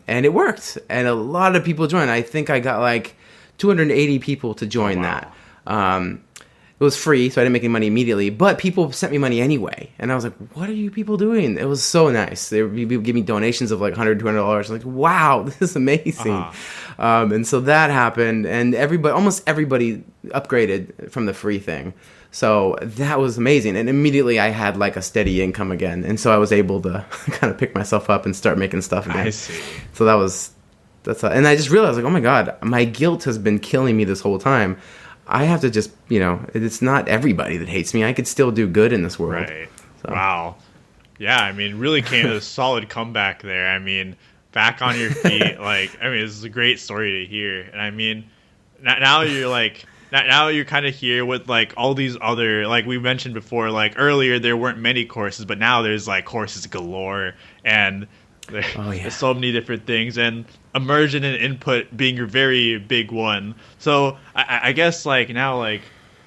and it worked, and a lot of people joined. I think I got like 280 people to join that. It was free, so I didn't make any money immediately, but people sent me money anyway. And I was like, what are you people doing? It was so nice. They would give me donations of like $100, $200. Like, wow, this is amazing. And so that happened, and almost everybody upgraded from the free thing. So that was amazing. And immediately I had like a steady income again. And so I was able to kind of pick myself up and start making stuff again. I see. So and I just realized, like, oh my God, my guilt has been killing me this whole time. I have to just, it's not everybody that hates me. I could still do good in this world. Right. So. Wow. Yeah, I mean, really came a solid comeback there. I mean, back on your feet. This is a great story to hear. And I mean, now you're kind of here with like all these other, like we mentioned before, like earlier there weren't many courses, but now there's like courses galore, and there's so many different things, and immersion and input being your very big one. So I guess like now, like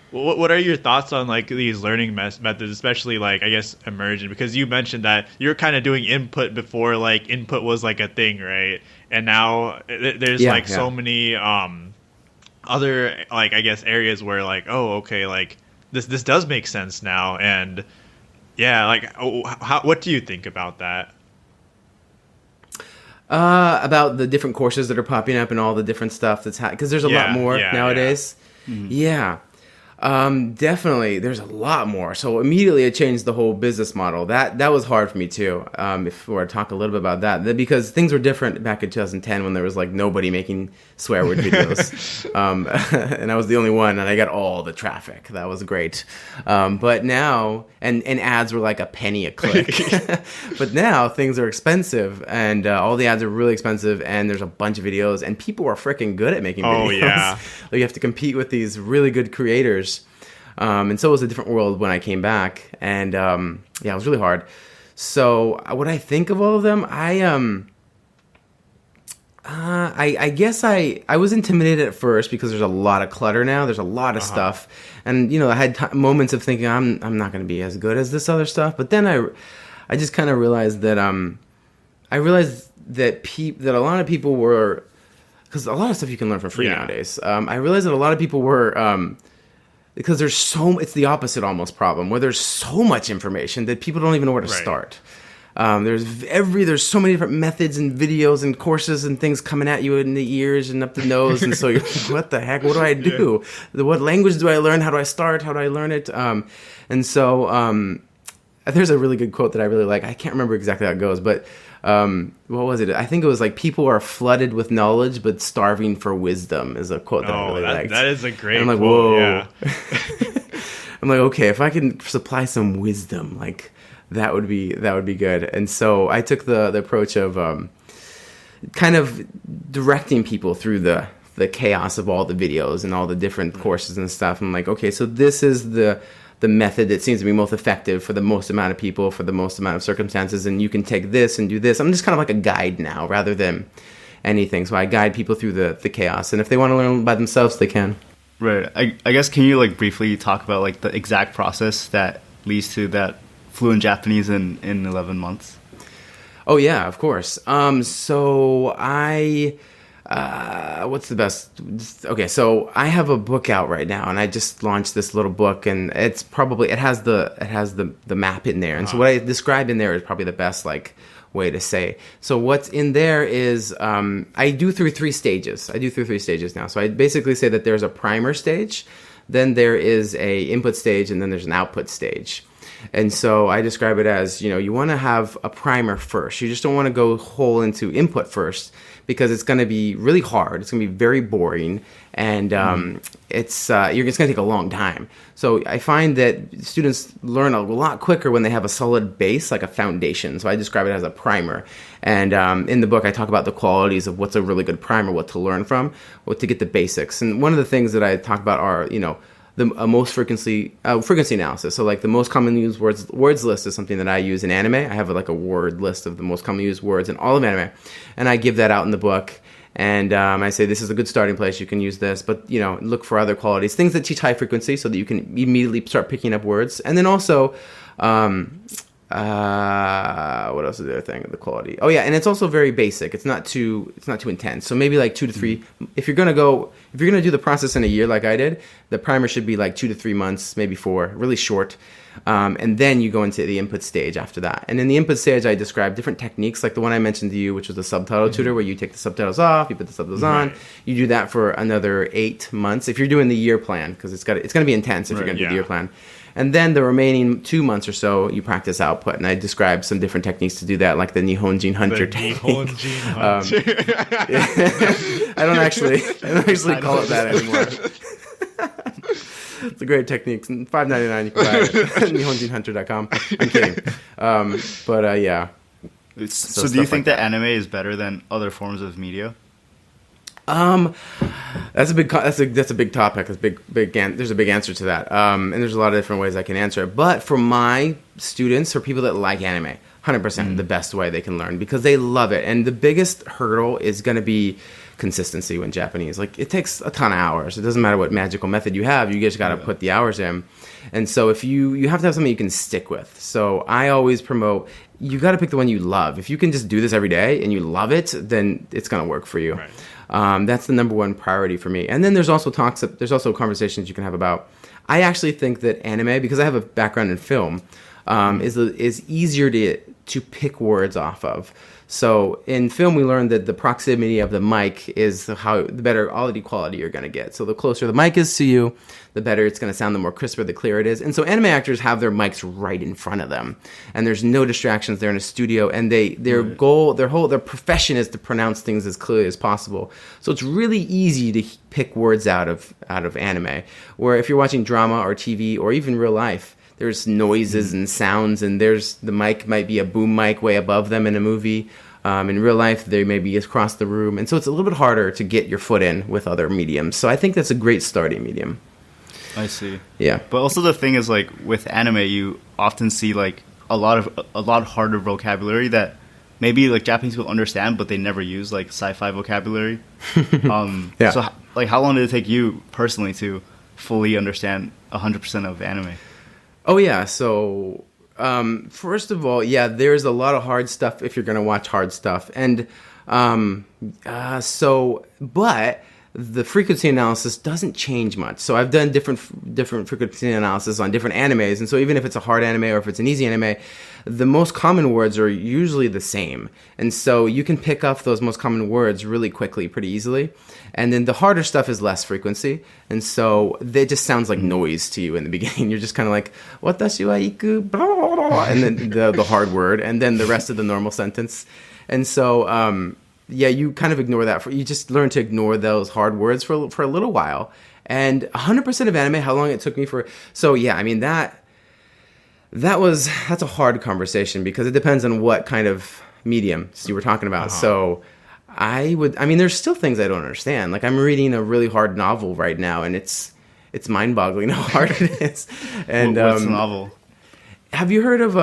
what are your thoughts on like these learning methods, especially like I guess immersion, because you mentioned that you're kind of doing input before like input was like a thing, right? And now there's so many other like I guess areas where like, oh, okay, like this does make sense now. And what do you think about that? About the different courses that are popping up and all the different stuff that's because there's a lot more nowadays. Yeah. Definitely. There's a lot more. So immediately it changed the whole business model. That was hard for me too. If we were to talk a little bit about that, because things were different back in 2010 when there was like nobody making swear word videos, and I was the only one, and I got all the traffic. That was great. But now, and ads were like a penny a click. But now things are expensive, and all the ads are really expensive, and there's a bunch of videos, and people are freaking good at making videos. Oh yeah. Like you have to compete with these really good creators. And so it was a different world when I came back, and it was really hard. So what I think of all of them, I guess I was intimidated at first because there's a lot of clutter now. There's a lot of stuff, and I had moments of thinking I'm not going to be as good as this other stuff. But then I just kind of realized that that a lot of people were, because a lot of stuff you can learn for free nowadays. I realized that a lot of people were. Because it's the opposite almost problem, where there's so much information that people don't even know where to start. There's so many different methods and videos and courses and things coming at you in the ears and up the nose, and so you're like, what the heck? What do I do? What language do I learn? How do I start? How do I learn it? And so there's a really good quote that I really like. I can't remember exactly how it goes, but what was it? I think it was like, people are flooded with knowledge but starving for wisdom is a quote that I really liked. That is a great and I'm like, quote. whoa. Yeah. I'm like, okay, if I can supply some wisdom, like that would be good. And so I took the approach of kind of directing people through the chaos of all the videos and all the different courses and stuff. I'm like, okay, so this is the method that seems to be most effective for the most amount of people, for the most amount of circumstances, and you can take this and do this. I'm just kind of like a guide now rather than anything. So I guide people through the chaos, and if they want to learn by themselves, they can. Right. I guess, can you like briefly talk about like the exact process that leads to that fluent Japanese in 11 months? Oh yeah, of course. So what's the best? Okay, so I have a book out right now, and I just launched this little book, and it has the map in there, and so what I describe in there is probably the best way to say. So what's in there is I do through three stages. Now. So I basically say that there's a primer stage, then there is a input stage, and then there's an output stage. And so I describe it as, you want to have a primer first. You just don't want to go whole into input first, because it's going to be really hard. It's going to be very boring, and it's going to take a long time. So I find that students learn a lot quicker when they have a solid base, like a foundation. So I describe it as a primer. And in the book, I talk about the qualities of what's a really good primer, what to learn from, what to get the basics. And one of the things that I talk about are, the most frequency analysis. So like the most commonly used words list is something that I use in anime. I have a word list of the most commonly used words in all of anime, and I give that out in the book. And I say this is a good starting place. You can use this, but look for other qualities, things that teach high frequency, so that you can immediately start picking up words. And then also, what else is the other thing? The quality. Oh yeah, and it's also very basic. It's not too intense. So maybe like 2 to 3. If you're gonna do the process in a year like I did, the primer should be like 2 to 3 months, maybe 4, really short. And then you go into the input stage after that. And in the input stage, I describe different techniques, like the one I mentioned to you, which was the subtitle tutor, where you take the subtitles off, you put the subtitles on. You do that for another 8 months if you're doing the year plan, because it's going to be intense if you're going to do the year plan. And then the remaining 2 months or so, you practice output. And I describe some different techniques to do that, like the Nihonjin Hunter technique. Nihonjin Hunter. I don't actually call it that anymore. It's a great technique. $5.99 you can buy it at nihonjinhunter.com. I'm kidding. Yeah. So do you think that anime is better than other forms of media? That's a big topic. There's a big answer to that. And there's a lot of different ways I can answer it. But for my students, for people that like anime, 100% the best way they can learn, because they love it. And the biggest hurdle is going to be consistency in Japanese. Like, it takes a ton of hours. It doesn't matter what magical method you have. You just got to put the hours in. And so if you have to have something you can stick with. So I always promote, you got to pick the one you love. If you can just do this every day and you love it, then it's going to work for you. Right. That's the number one priority for me. And then there's also conversations you can have about, I actually think that anime, because I have a background in film, is easier to pick words off of. So in film, we learned that the proximity of the mic is how the better audio quality you're going to get. So the closer the mic is to you, the better it's going to sound, the more crisper, the clearer it is. And so anime actors have their mics right in front of them, and there's no distractions. They're in a studio, and their profession is to pronounce things as clearly as possible. So it's really easy to pick words out of anime. Where if you're watching drama or TV or even real life, there's noises and sounds, and the mic might be a boom mic way above them in a movie. In real life, they may be across the room. And so it's a little bit harder to get your foot in with other mediums. So I think that's a great starting medium. I see. Yeah. But also the thing is, like, with anime, you often see, like, a lot harder vocabulary that maybe, like, Japanese people understand, but they never use, like, sci-fi vocabulary. Yeah. So, like, how long did it take you personally to fully understand 100% of anime? Oh, yeah. So, first of all, yeah, there's a lot of hard stuff if you're going to watch hard stuff. And but the frequency analysis doesn't change much. So I've done different frequency analysis on different animes. And so even if it's a hard anime or if it's an easy anime, the most common words are usually the same. And so you can pick up those most common words really quickly, pretty easily. And then the harder stuff is less frequency. And so it just sounds like noise to you in the beginning. You're just kind of like, watashi wa iku, blah, blah, blah, and then the hard word, and then the rest of the normal sentence. And so, yeah, you kind of ignore that. You just learn to ignore those hard words for a little while. And 100% of anime, how long it took me for... So, yeah, I mean, that's a hard conversation because it depends on what kind of medium you were talking about. So there's still things I don't understand. Like, I'm reading a really hard novel right now, and it's mind-boggling how hard it is. And what's the novel? Have you heard of...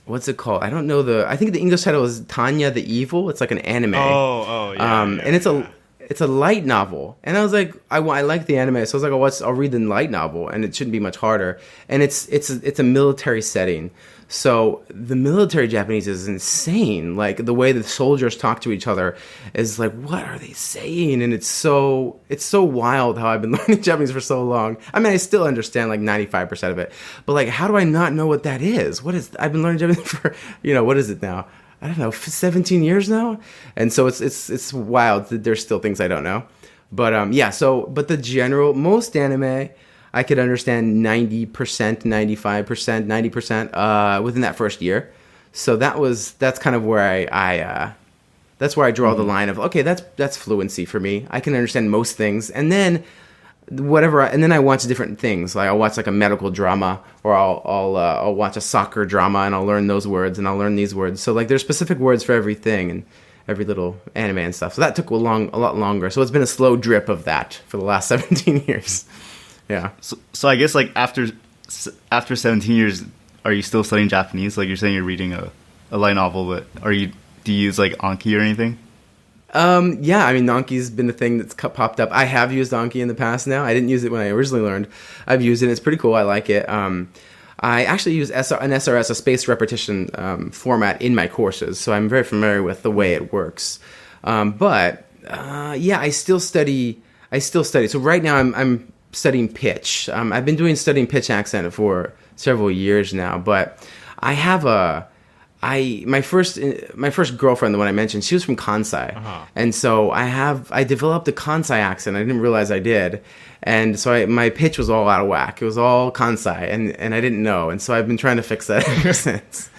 what's it called? I don't know I think the English title is Tanya the Evil. It's like an anime. Oh, yeah. And it's a light novel. And I was like, I like the anime, so I was like, I'll read the light novel, and it shouldn't be much harder. And it's a military setting. So the military Japanese is insane. Like the way the soldiers talk to each other is like, what are they saying? And it's so wild how I've been learning Japanese for so long. I mean, I still understand like 95% of it, but like, how do I not know what that is? I've been learning Japanese for, what is it now? I don't know, 17 years now. And so it's wild that there's still things I don't know. But but the most anime, I could understand 90%, 95%, 90% within that first year. So that's kind of where that's where I draw the line of, okay, that's fluency for me. I can understand most things. And then I watch different things. Like I'll watch like a medical drama, or I'll watch a soccer drama, and I'll learn those words, and I'll learn these words. So like there's specific words for everything and every little anime and stuff. So that took a lot longer. So it's been a slow drip of that for the last 17 years. Yeah. So I guess like after 17 years, are you still studying Japanese? Like you're saying you're reading a light novel, but do you use like Anki or anything? Yeah, I mean, Anki's been a thing that's popped up. I have used Anki in the past now. I didn't use it when I originally learned. I've used it. It's pretty cool. I like it. I actually use an SRS, a spaced repetition format, in my courses, so I'm very familiar with the way it works. I still study. So right now I'm studying pitch. I've been studying pitch accent for several years now, but I have my first girlfriend, the one I mentioned, she was from Kansai, and so I developed a Kansai accent. I didn't realize I did, and so my pitch was all out of whack. It was all Kansai, and I didn't know, and so I've been trying to fix that ever since.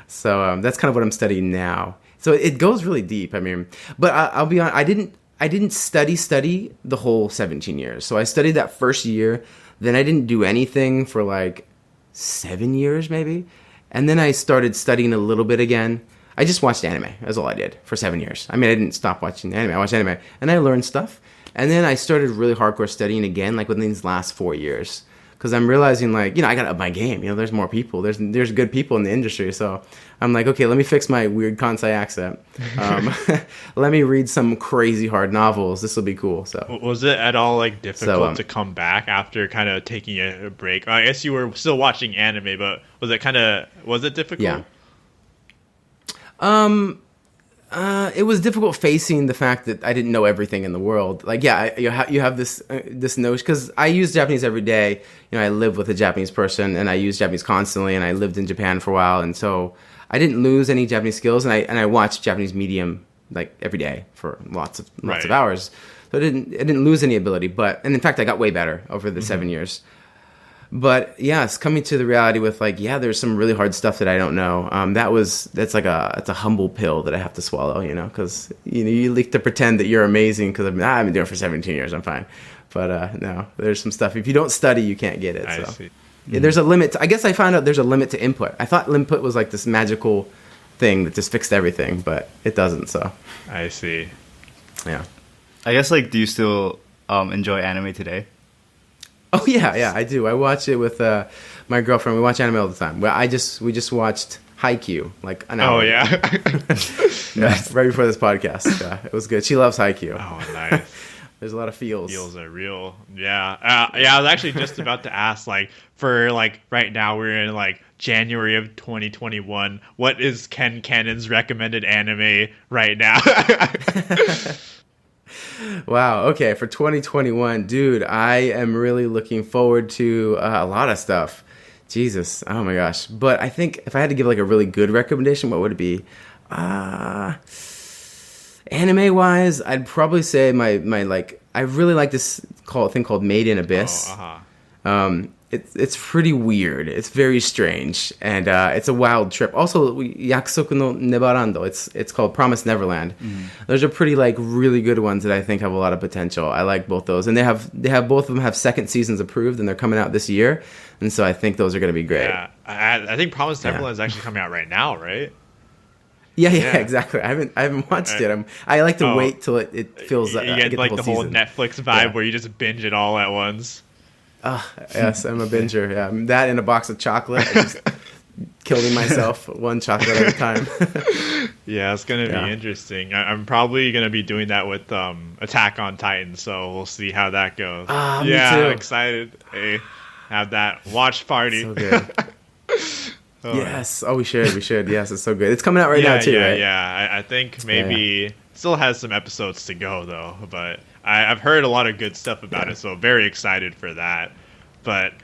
So that's kind of what I'm studying now. So it goes really deep. I mean, but I'll be honest, I didn't study the whole 17 years. So I studied that first year, then I didn't do anything for like 7 years maybe. And then I started studying a little bit again. I just watched anime. That's all I did for 7 years. I mean, I didn't stop watching anime. I watched anime. And I learned stuff. And then I started really hardcore studying again, like within these last 4 years. Because I'm realizing, like, I got to up my game. There's more people. There's good people in the industry. So I'm like, okay, let me fix my weird Kansai accent. Let me read some crazy hard novels. This will be cool. So was it at all like difficult to come back after kind of taking a break? I guess you were still watching anime, but was it difficult? Yeah. It was difficult facing the fact that I didn't know everything in the world. Like, yeah, you have this notion, because I use Japanese every day. I live with a Japanese person, and I use Japanese constantly, and I lived in Japan for a while, and so I didn't lose any Japanese skills, and I watched Japanese medium like every day for lots of hours. So I didn't lose any ability, and in fact I got way better over the 7 years. But yeah, it's coming to the reality with like, yeah, there's some really hard stuff that I don't know. It's a humble pill that I have to swallow, because you like to pretend that you're amazing because I've been doing it for 17 years, I'm fine. But no, there's some stuff. If you don't study, you can't get it. I see. Yeah, there's a limit. I guess I found out there's a limit to input. I thought input was like this magical thing that just fixed everything, but it doesn't. So I see. Yeah. I guess, like, do you still enjoy anime today? Oh yeah, I do. I watch it with my girlfriend. We watch anime all the time. Well, we just watched Haikyuu like an hour. Oh yeah. Right before this podcast. Yeah, it was good. She loves Haikyuu. Oh nice. There's a lot of feels. Feels are real. Yeah. I was actually just about to ask, like, for like right now we're in like January of 2021. What is Ken Cannon's recommended anime right now? Wow. Okay. For 2021, dude, I am really looking forward to a lot of stuff. Jesus. Oh my gosh. But I think if I had to give like a really good recommendation, what would it be? Anime wise, I'd probably say my like, I really like this thing called Made in Abyss. Oh, uh-huh. It's pretty weird. It's very strange, and it's a wild trip. Also, Yakusoku no Nebarando. It's called Promised Neverland. Those are pretty like really good ones that I think have a lot of potential. I like both those, and they have both of them have second seasons approved, and they're coming out this year. And so I think those are going to be great. Yeah, I think Promised Neverland is actually coming out right now, right? Yeah, exactly. I haven't watched it. I like to wait till it feels. You get like the whole season. Netflix vibe where you just binge it all at once. Yes, I'm a binger. Yeah, that and a box of chocolate. I'm just killing myself one chocolate at a time. Yeah, it's gonna be interesting. I'm probably gonna be doing that with Attack on Titan, so we'll see how that goes. Me too. I'm excited. Hey, have that watch party. So good. Yes. Oh, we should. Yes, it's so good. It's coming out right now too, right? Yeah, I think maybe still has some episodes to go though, but I've heard a lot of good stuff about it, so very excited for that. But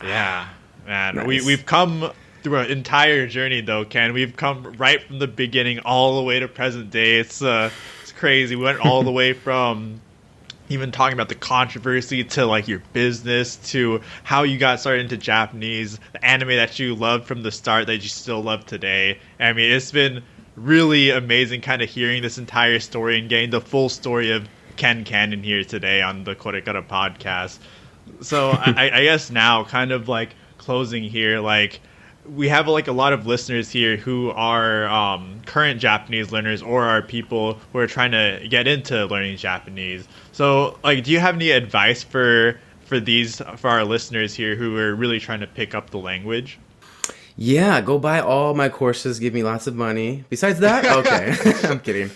yeah, man, nice. We've come through an entire journey though, Ken. We've come right from the beginning all the way to present day. It's crazy. We went all the way from even talking about the controversy to like your business to how you got started into Japanese, the anime that you loved from the start that you still love today. I mean, it's been really amazing kind of hearing this entire story and getting the full story of Ken Cannon here today on the KoreKara Podcast. So I guess now kind of like closing here, like we have like a lot of listeners here who are current Japanese learners or are people who are trying to get into learning Japanese. So like, do you have any advice for our listeners here who are really trying to pick up the language? Yeah, go buy all my courses. Give me lots of money. Besides that, okay. I'm kidding.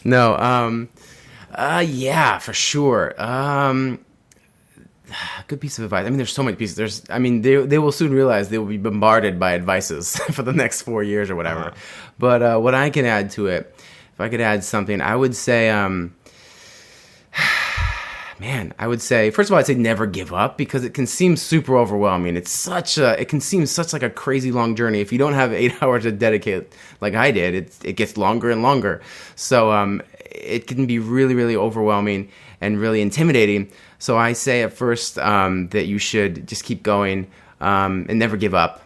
No. Yeah, for sure. Good piece of advice. I mean, there's so many pieces. They will soon realize they will be bombarded by advices for the next 4 years or whatever. But what I can add to it, if I could add something, I would say, first of all, I'd say never give up because it can seem super overwhelming. It can seem such like a crazy long journey. If you don't have 8 hours to dedicate like I did, it gets longer and longer. So it can be really, really overwhelming and really intimidating. So I say at first that you should just keep going and never give up.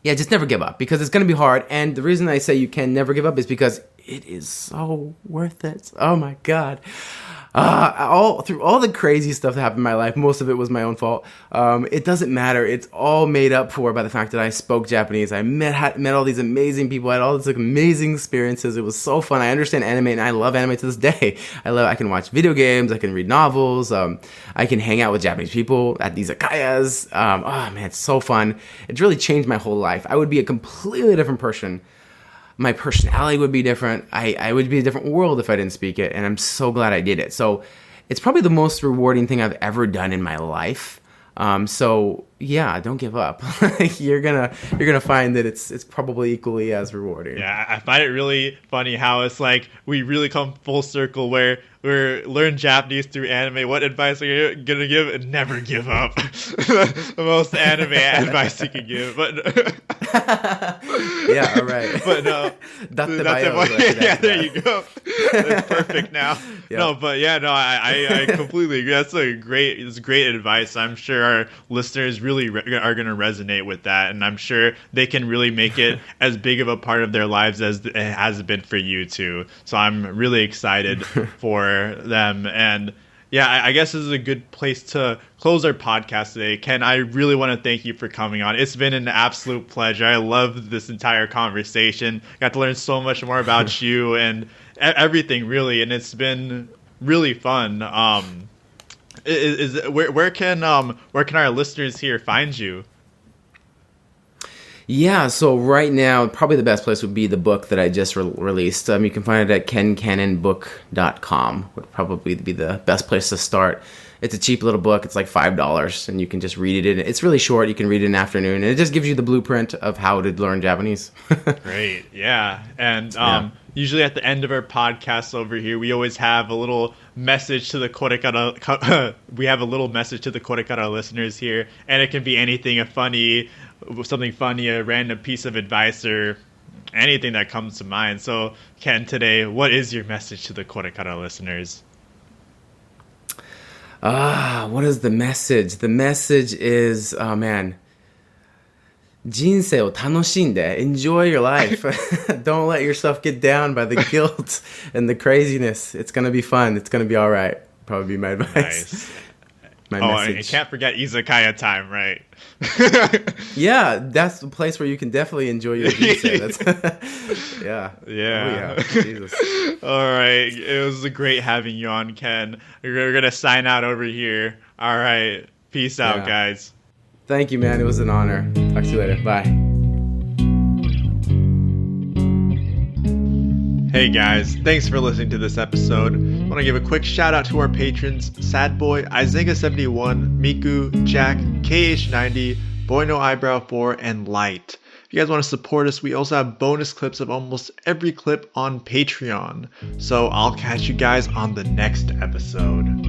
Yeah, just never give up because it's going to be hard. And the reason I say you can never give up is because it is so worth it. Oh my God. Through all the crazy stuff that happened in my life, most of it was my own fault. It doesn't matter. It's all made up for by the fact that I spoke Japanese. I met all these amazing people. I had all these like, amazing experiences. It was so fun. I understand anime and I love anime to this day. I can watch video games. I can read novels. I can hang out with Japanese people at these izakayas. Oh man, it's so fun. It's really changed my whole life. I would be a completely different person. My personality would be different. I would be a different world if I didn't speak it, and I'm so glad I did it. So it's probably the most rewarding thing I've ever done in my life. So yeah, don't give up. You're gonna find that it's probably equally as rewarding. Yeah, I find it really funny how it's like we really come full circle where we're learn Japanese through anime. What advice are you gonna give? Never give up. The most anime advice you can give, but yeah, all right. But no, yeah, there you go. That's perfect now. Yep. No, but yeah, no, I completely agree. It's great advice. I'm sure our listeners really are going to resonate with that, and I'm sure they can really make it as big of a part of their lives as it has been for you too. So I'm really excited for them. And yeah, I guess this is a good place to close our podcast today. Ken, I really want to thank you for coming on. It's been an absolute pleasure. I loved this entire conversation. Got to learn so much more about you and everything, really, and it's been really fun. Where can our listeners here find you? Yeah, so right now, probably the best place would be the book that I just released. You can find it at kencannonbook.com. Would probably be the best place to start. It's a cheap little book. It's like $5, and you can just read it. It's really short. You can read it in an afternoon, and it just gives you the blueprint of how to learn Japanese. Great, yeah. And usually at the end of our podcast over here, we always have a little message to the KoreKara. We have a little message to the KoreKara listeners here, and it can be anything, something funny, a random piece of advice, or anything that comes to mind. So, Ken, today, what is your message to the KoreKara listeners? What is the message? The message is, oh man, 人生を楽しんで enjoy your life. Don't let yourself get down by the guilt and the craziness. It's going to be fun. It's going to be all right. Probably be my advice. Nice. Message. I can't forget izakaya time, right? Yeah, that's the place where you can definitely enjoy your jinsei. Yeah. Yeah. Oh, yeah. Jesus. All right. It was great having you on, Ken. We're going to sign out over here. All right. Peace out, guys. Thank you, man. It was an honor. Talk to you later. Bye. Hey guys, thanks for listening to this episode. I want to give a quick shout out to our patrons: Sadboy, Izenga71, Miku, Jack, KH90, Boy No Eyebrow 4, and Light. If you guys want to support us, we also have bonus clips of almost every clip on Patreon. So I'll catch you guys on the next episode.